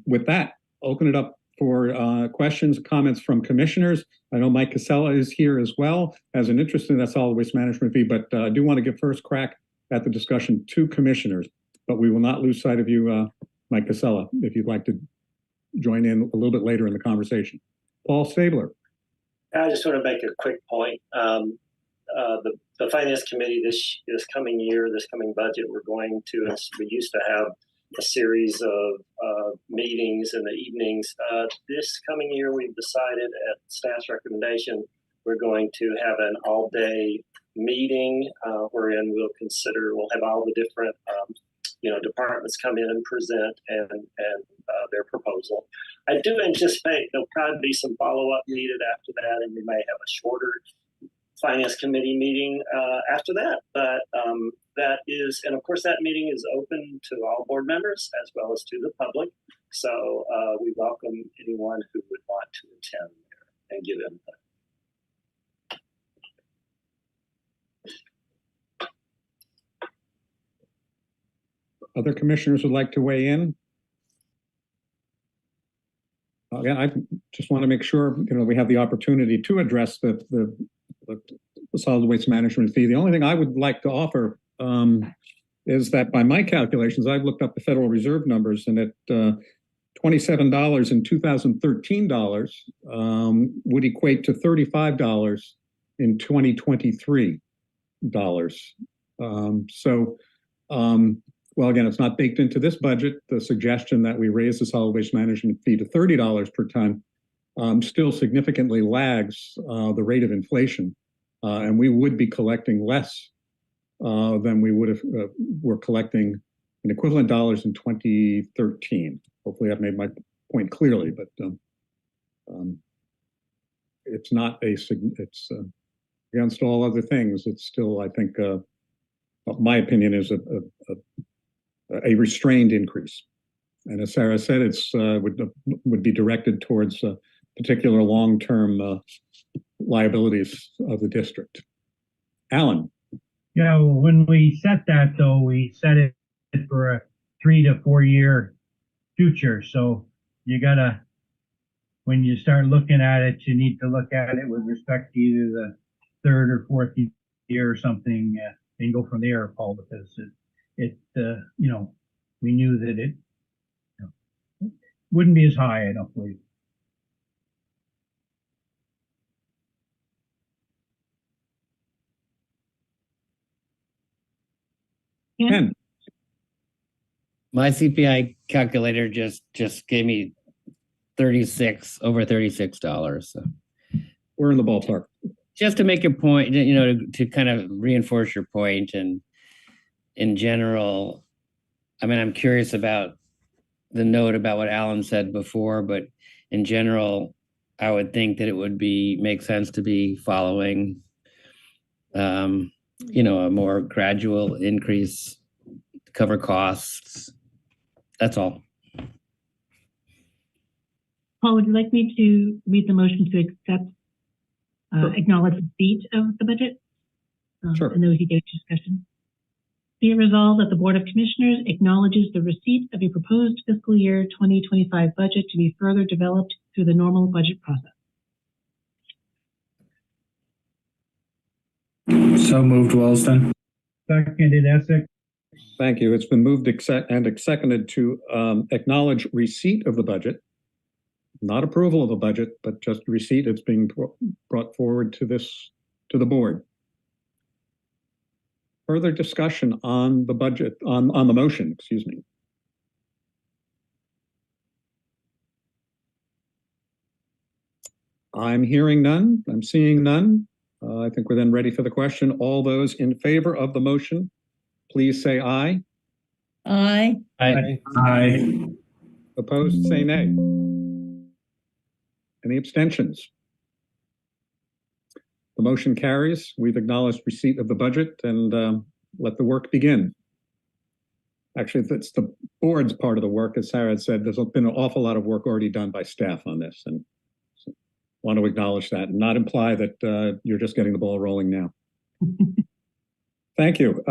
With that, open it up for questions, comments from commissioners. I know Mike Casella is here as well, has an interest in that solid waste management fee, but I do want to give first crack at the discussion to commissioners, but we will not lose sight of you, Mike Casella, if you'd like to join in a little bit later in the conversation. Paul Stabler. I just want to make a quick point. The Finance Committee this coming year, this coming budget, we're going to, as we used to have a series of meetings in the evenings. This coming year, we've decided at staff's recommendation, we're going to have an all-day meeting wherein we'll have all the different departments come in and present and their proposal. I do anticipate there'll probably be some follow-up needed after that, and we may have a shorter Finance Committee meeting after that. But that is, and of course that meeting is open to all board members as well as to the public. So we welcome anyone who would want to attend there and give input. Other commissioners would like to weigh in? Again, I just want to make sure we have the opportunity to address the solid waste management fee. The only thing I would like to offer is that by my calculations, I've looked up the Federal Reserve numbers, and at $27 in 2013 would equate to $35 in 2023 dollars. Well, again, it's not baked into this budget. The suggestion that we raise the solid waste management fee to $30 per ton still significantly lags the rate of inflation, and we would be collecting less than we would have were collecting in equivalent dollars in 2013. Hopefully, I've made my point clearly, but it's not it's against all other things. It's still, I think, my opinion is a restrained increase. And as Sarah said, it's would be directed towards particular long-term liabilities of the district. Alan. Yeah, well, when we set that, though, we set it for a 3 to 4 year future. So you gotta, when you start looking at it, you need to look at it with respect to either the 3rd or 4th year or something, and go from there, Paul, because it we knew that it wouldn't be as high, I don't believe. Ken. My CPI calculator just gave me over $36. So we're in the ballpark. Just to make your point, to kind of reinforce your point, and in general, I mean, I'm curious about the note about what Alan said before, but in general, I would think that it would make sense to be following, a more gradual increase to cover costs. That's all. Paul, would you like me to read the motion to accept, acknowledge receipt of the budget? Sure. And then we can get to discussion. Be it resolved that the Board of Commissioners acknowledges the receipt of a proposed fiscal year 2025 budget to be further developed through the normal budget process. So moved, Williston. Seconded, Essex. Thank you. It's been moved and seconded to acknowledge receipt of the budget, not approval of the budget, but just receipt. It's being brought forward to the board. Further discussion on the budget, on the motion, excuse me. I'm hearing none. I'm seeing none. I think we're then ready for the question. All those in favor of the motion, please say aye. Aye. Aye. Aye. Opposed, say nay. Any abstentions? The motion carries. We've acknowledged receipt of the budget, and let the work begin. Actually, it's the board's part of the work. As Sarah had said, there's been an awful lot of work already done by staff on this, and so want to acknowledge that and not imply that you're just getting the ball rolling now. Thank you.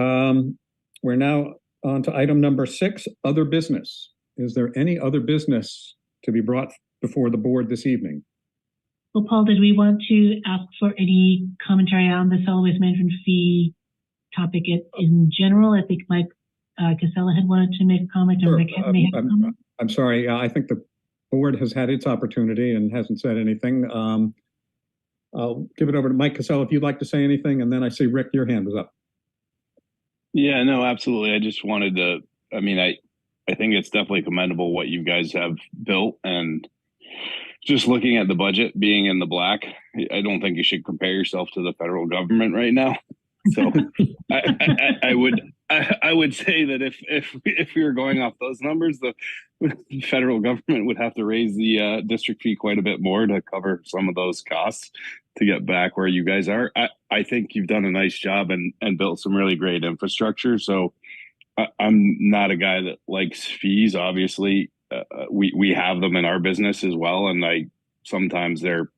We're now on to item number 6, other business. Is there any other business to be brought before the board this evening? Well, Paul, did we want to ask for any commentary on the solid waste management fee topic in general? I think Mike Casella had wanted to make a comment. Sure. I'm sorry. I think the board has had its opportunity and hasn't said anything. I'll give it over to Mike Casella if you'd like to say anything, and then I see Rick, your hand was up. Yeah, no, absolutely. I just wanted to, I mean, I think it's definitely commendable what you guys have built, and just looking at the budget being in the black, I don't think you should compare yourself to the federal government right now. So I I would say that if we were going off those numbers, the federal government would have to raise the district fee quite a bit more to cover some of those costs to get back where you guys are. I think you've done a nice job and built some really great infrastructure. So I'm not a guy that likes fees. Obviously, we have them in our business as well, and sometimes they're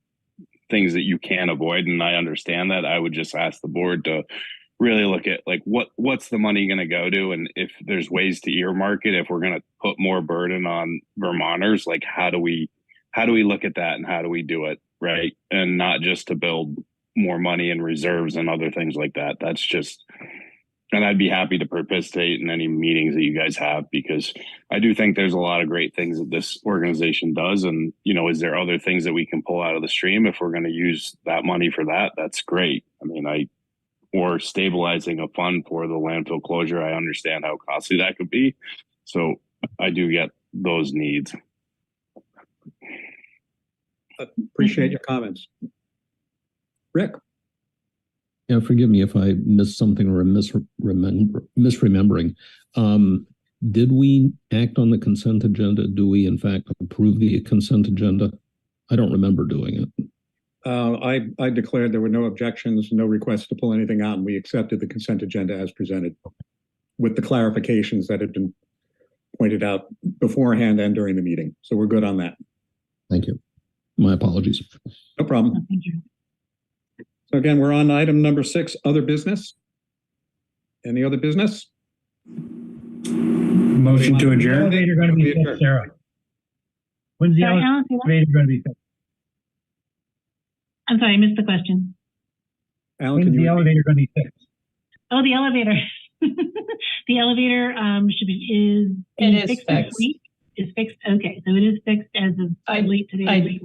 things that you can't avoid, and I understand that. I would just ask the board to really look at like what's the money going to go to, and if there's ways to earmark it, if we're going to put more burden on Vermonters, like how do we look at that and how do we do it right, and not just to build more money in reserves and other things like that. That's just, and I'd be happy to participate in any meetings that you guys have, because I do think there's a lot of great things that this organization does. And, is there other things that we can pull out of the stream? If we're going to use that money for that, that's great. I mean, or stabilizing a fund for the landfill closure, I understand how costly that could be. So I do get those needs. Appreciate your comments. Rick? Yeah, forgive me if I missed something or I'm misremembering. Did we act on the consent agenda? Do we, in fact, approve the consent agenda? I don't remember doing it. I declared there were no objections, no requests to pull anything out, and we accepted the consent agenda as presented with the clarifications that had been pointed out beforehand and during the meeting. So we're good on that. Thank you. My apologies. No problem. Thank you. So again, we're on item number 6, other business. Any other business? Motion to adjourn. Elevator going to be fixed, Sarah? When's the Sorry, Alan, elevator going to be fixed? I'm sorry, I missed the question. Alan, When's the elevator going to be fixed? Oh, the elevator. The elevator is fixed this week. Is fixed. Okay, so it is fixed as of late today.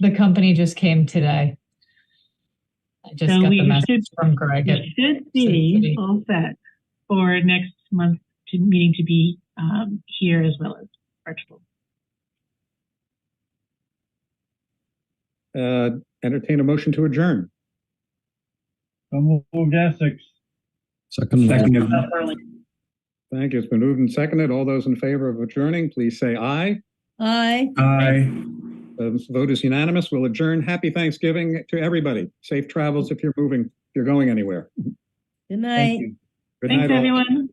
The company just came today. I just got the message from Greg. It should be all set for next month's meeting to be here as well as virtual. Entertain a motion to adjourn. Moved Essex. Second. Thank you. It's been moved and seconded. All those in favor of adjourning, please say aye. Aye. Aye. The vote is unanimous. We'll adjourn. Happy Thanksgiving to everybody. Safe travels if you're moving, if you're going anywhere. Good night. Good Thanks, night, all. everyone.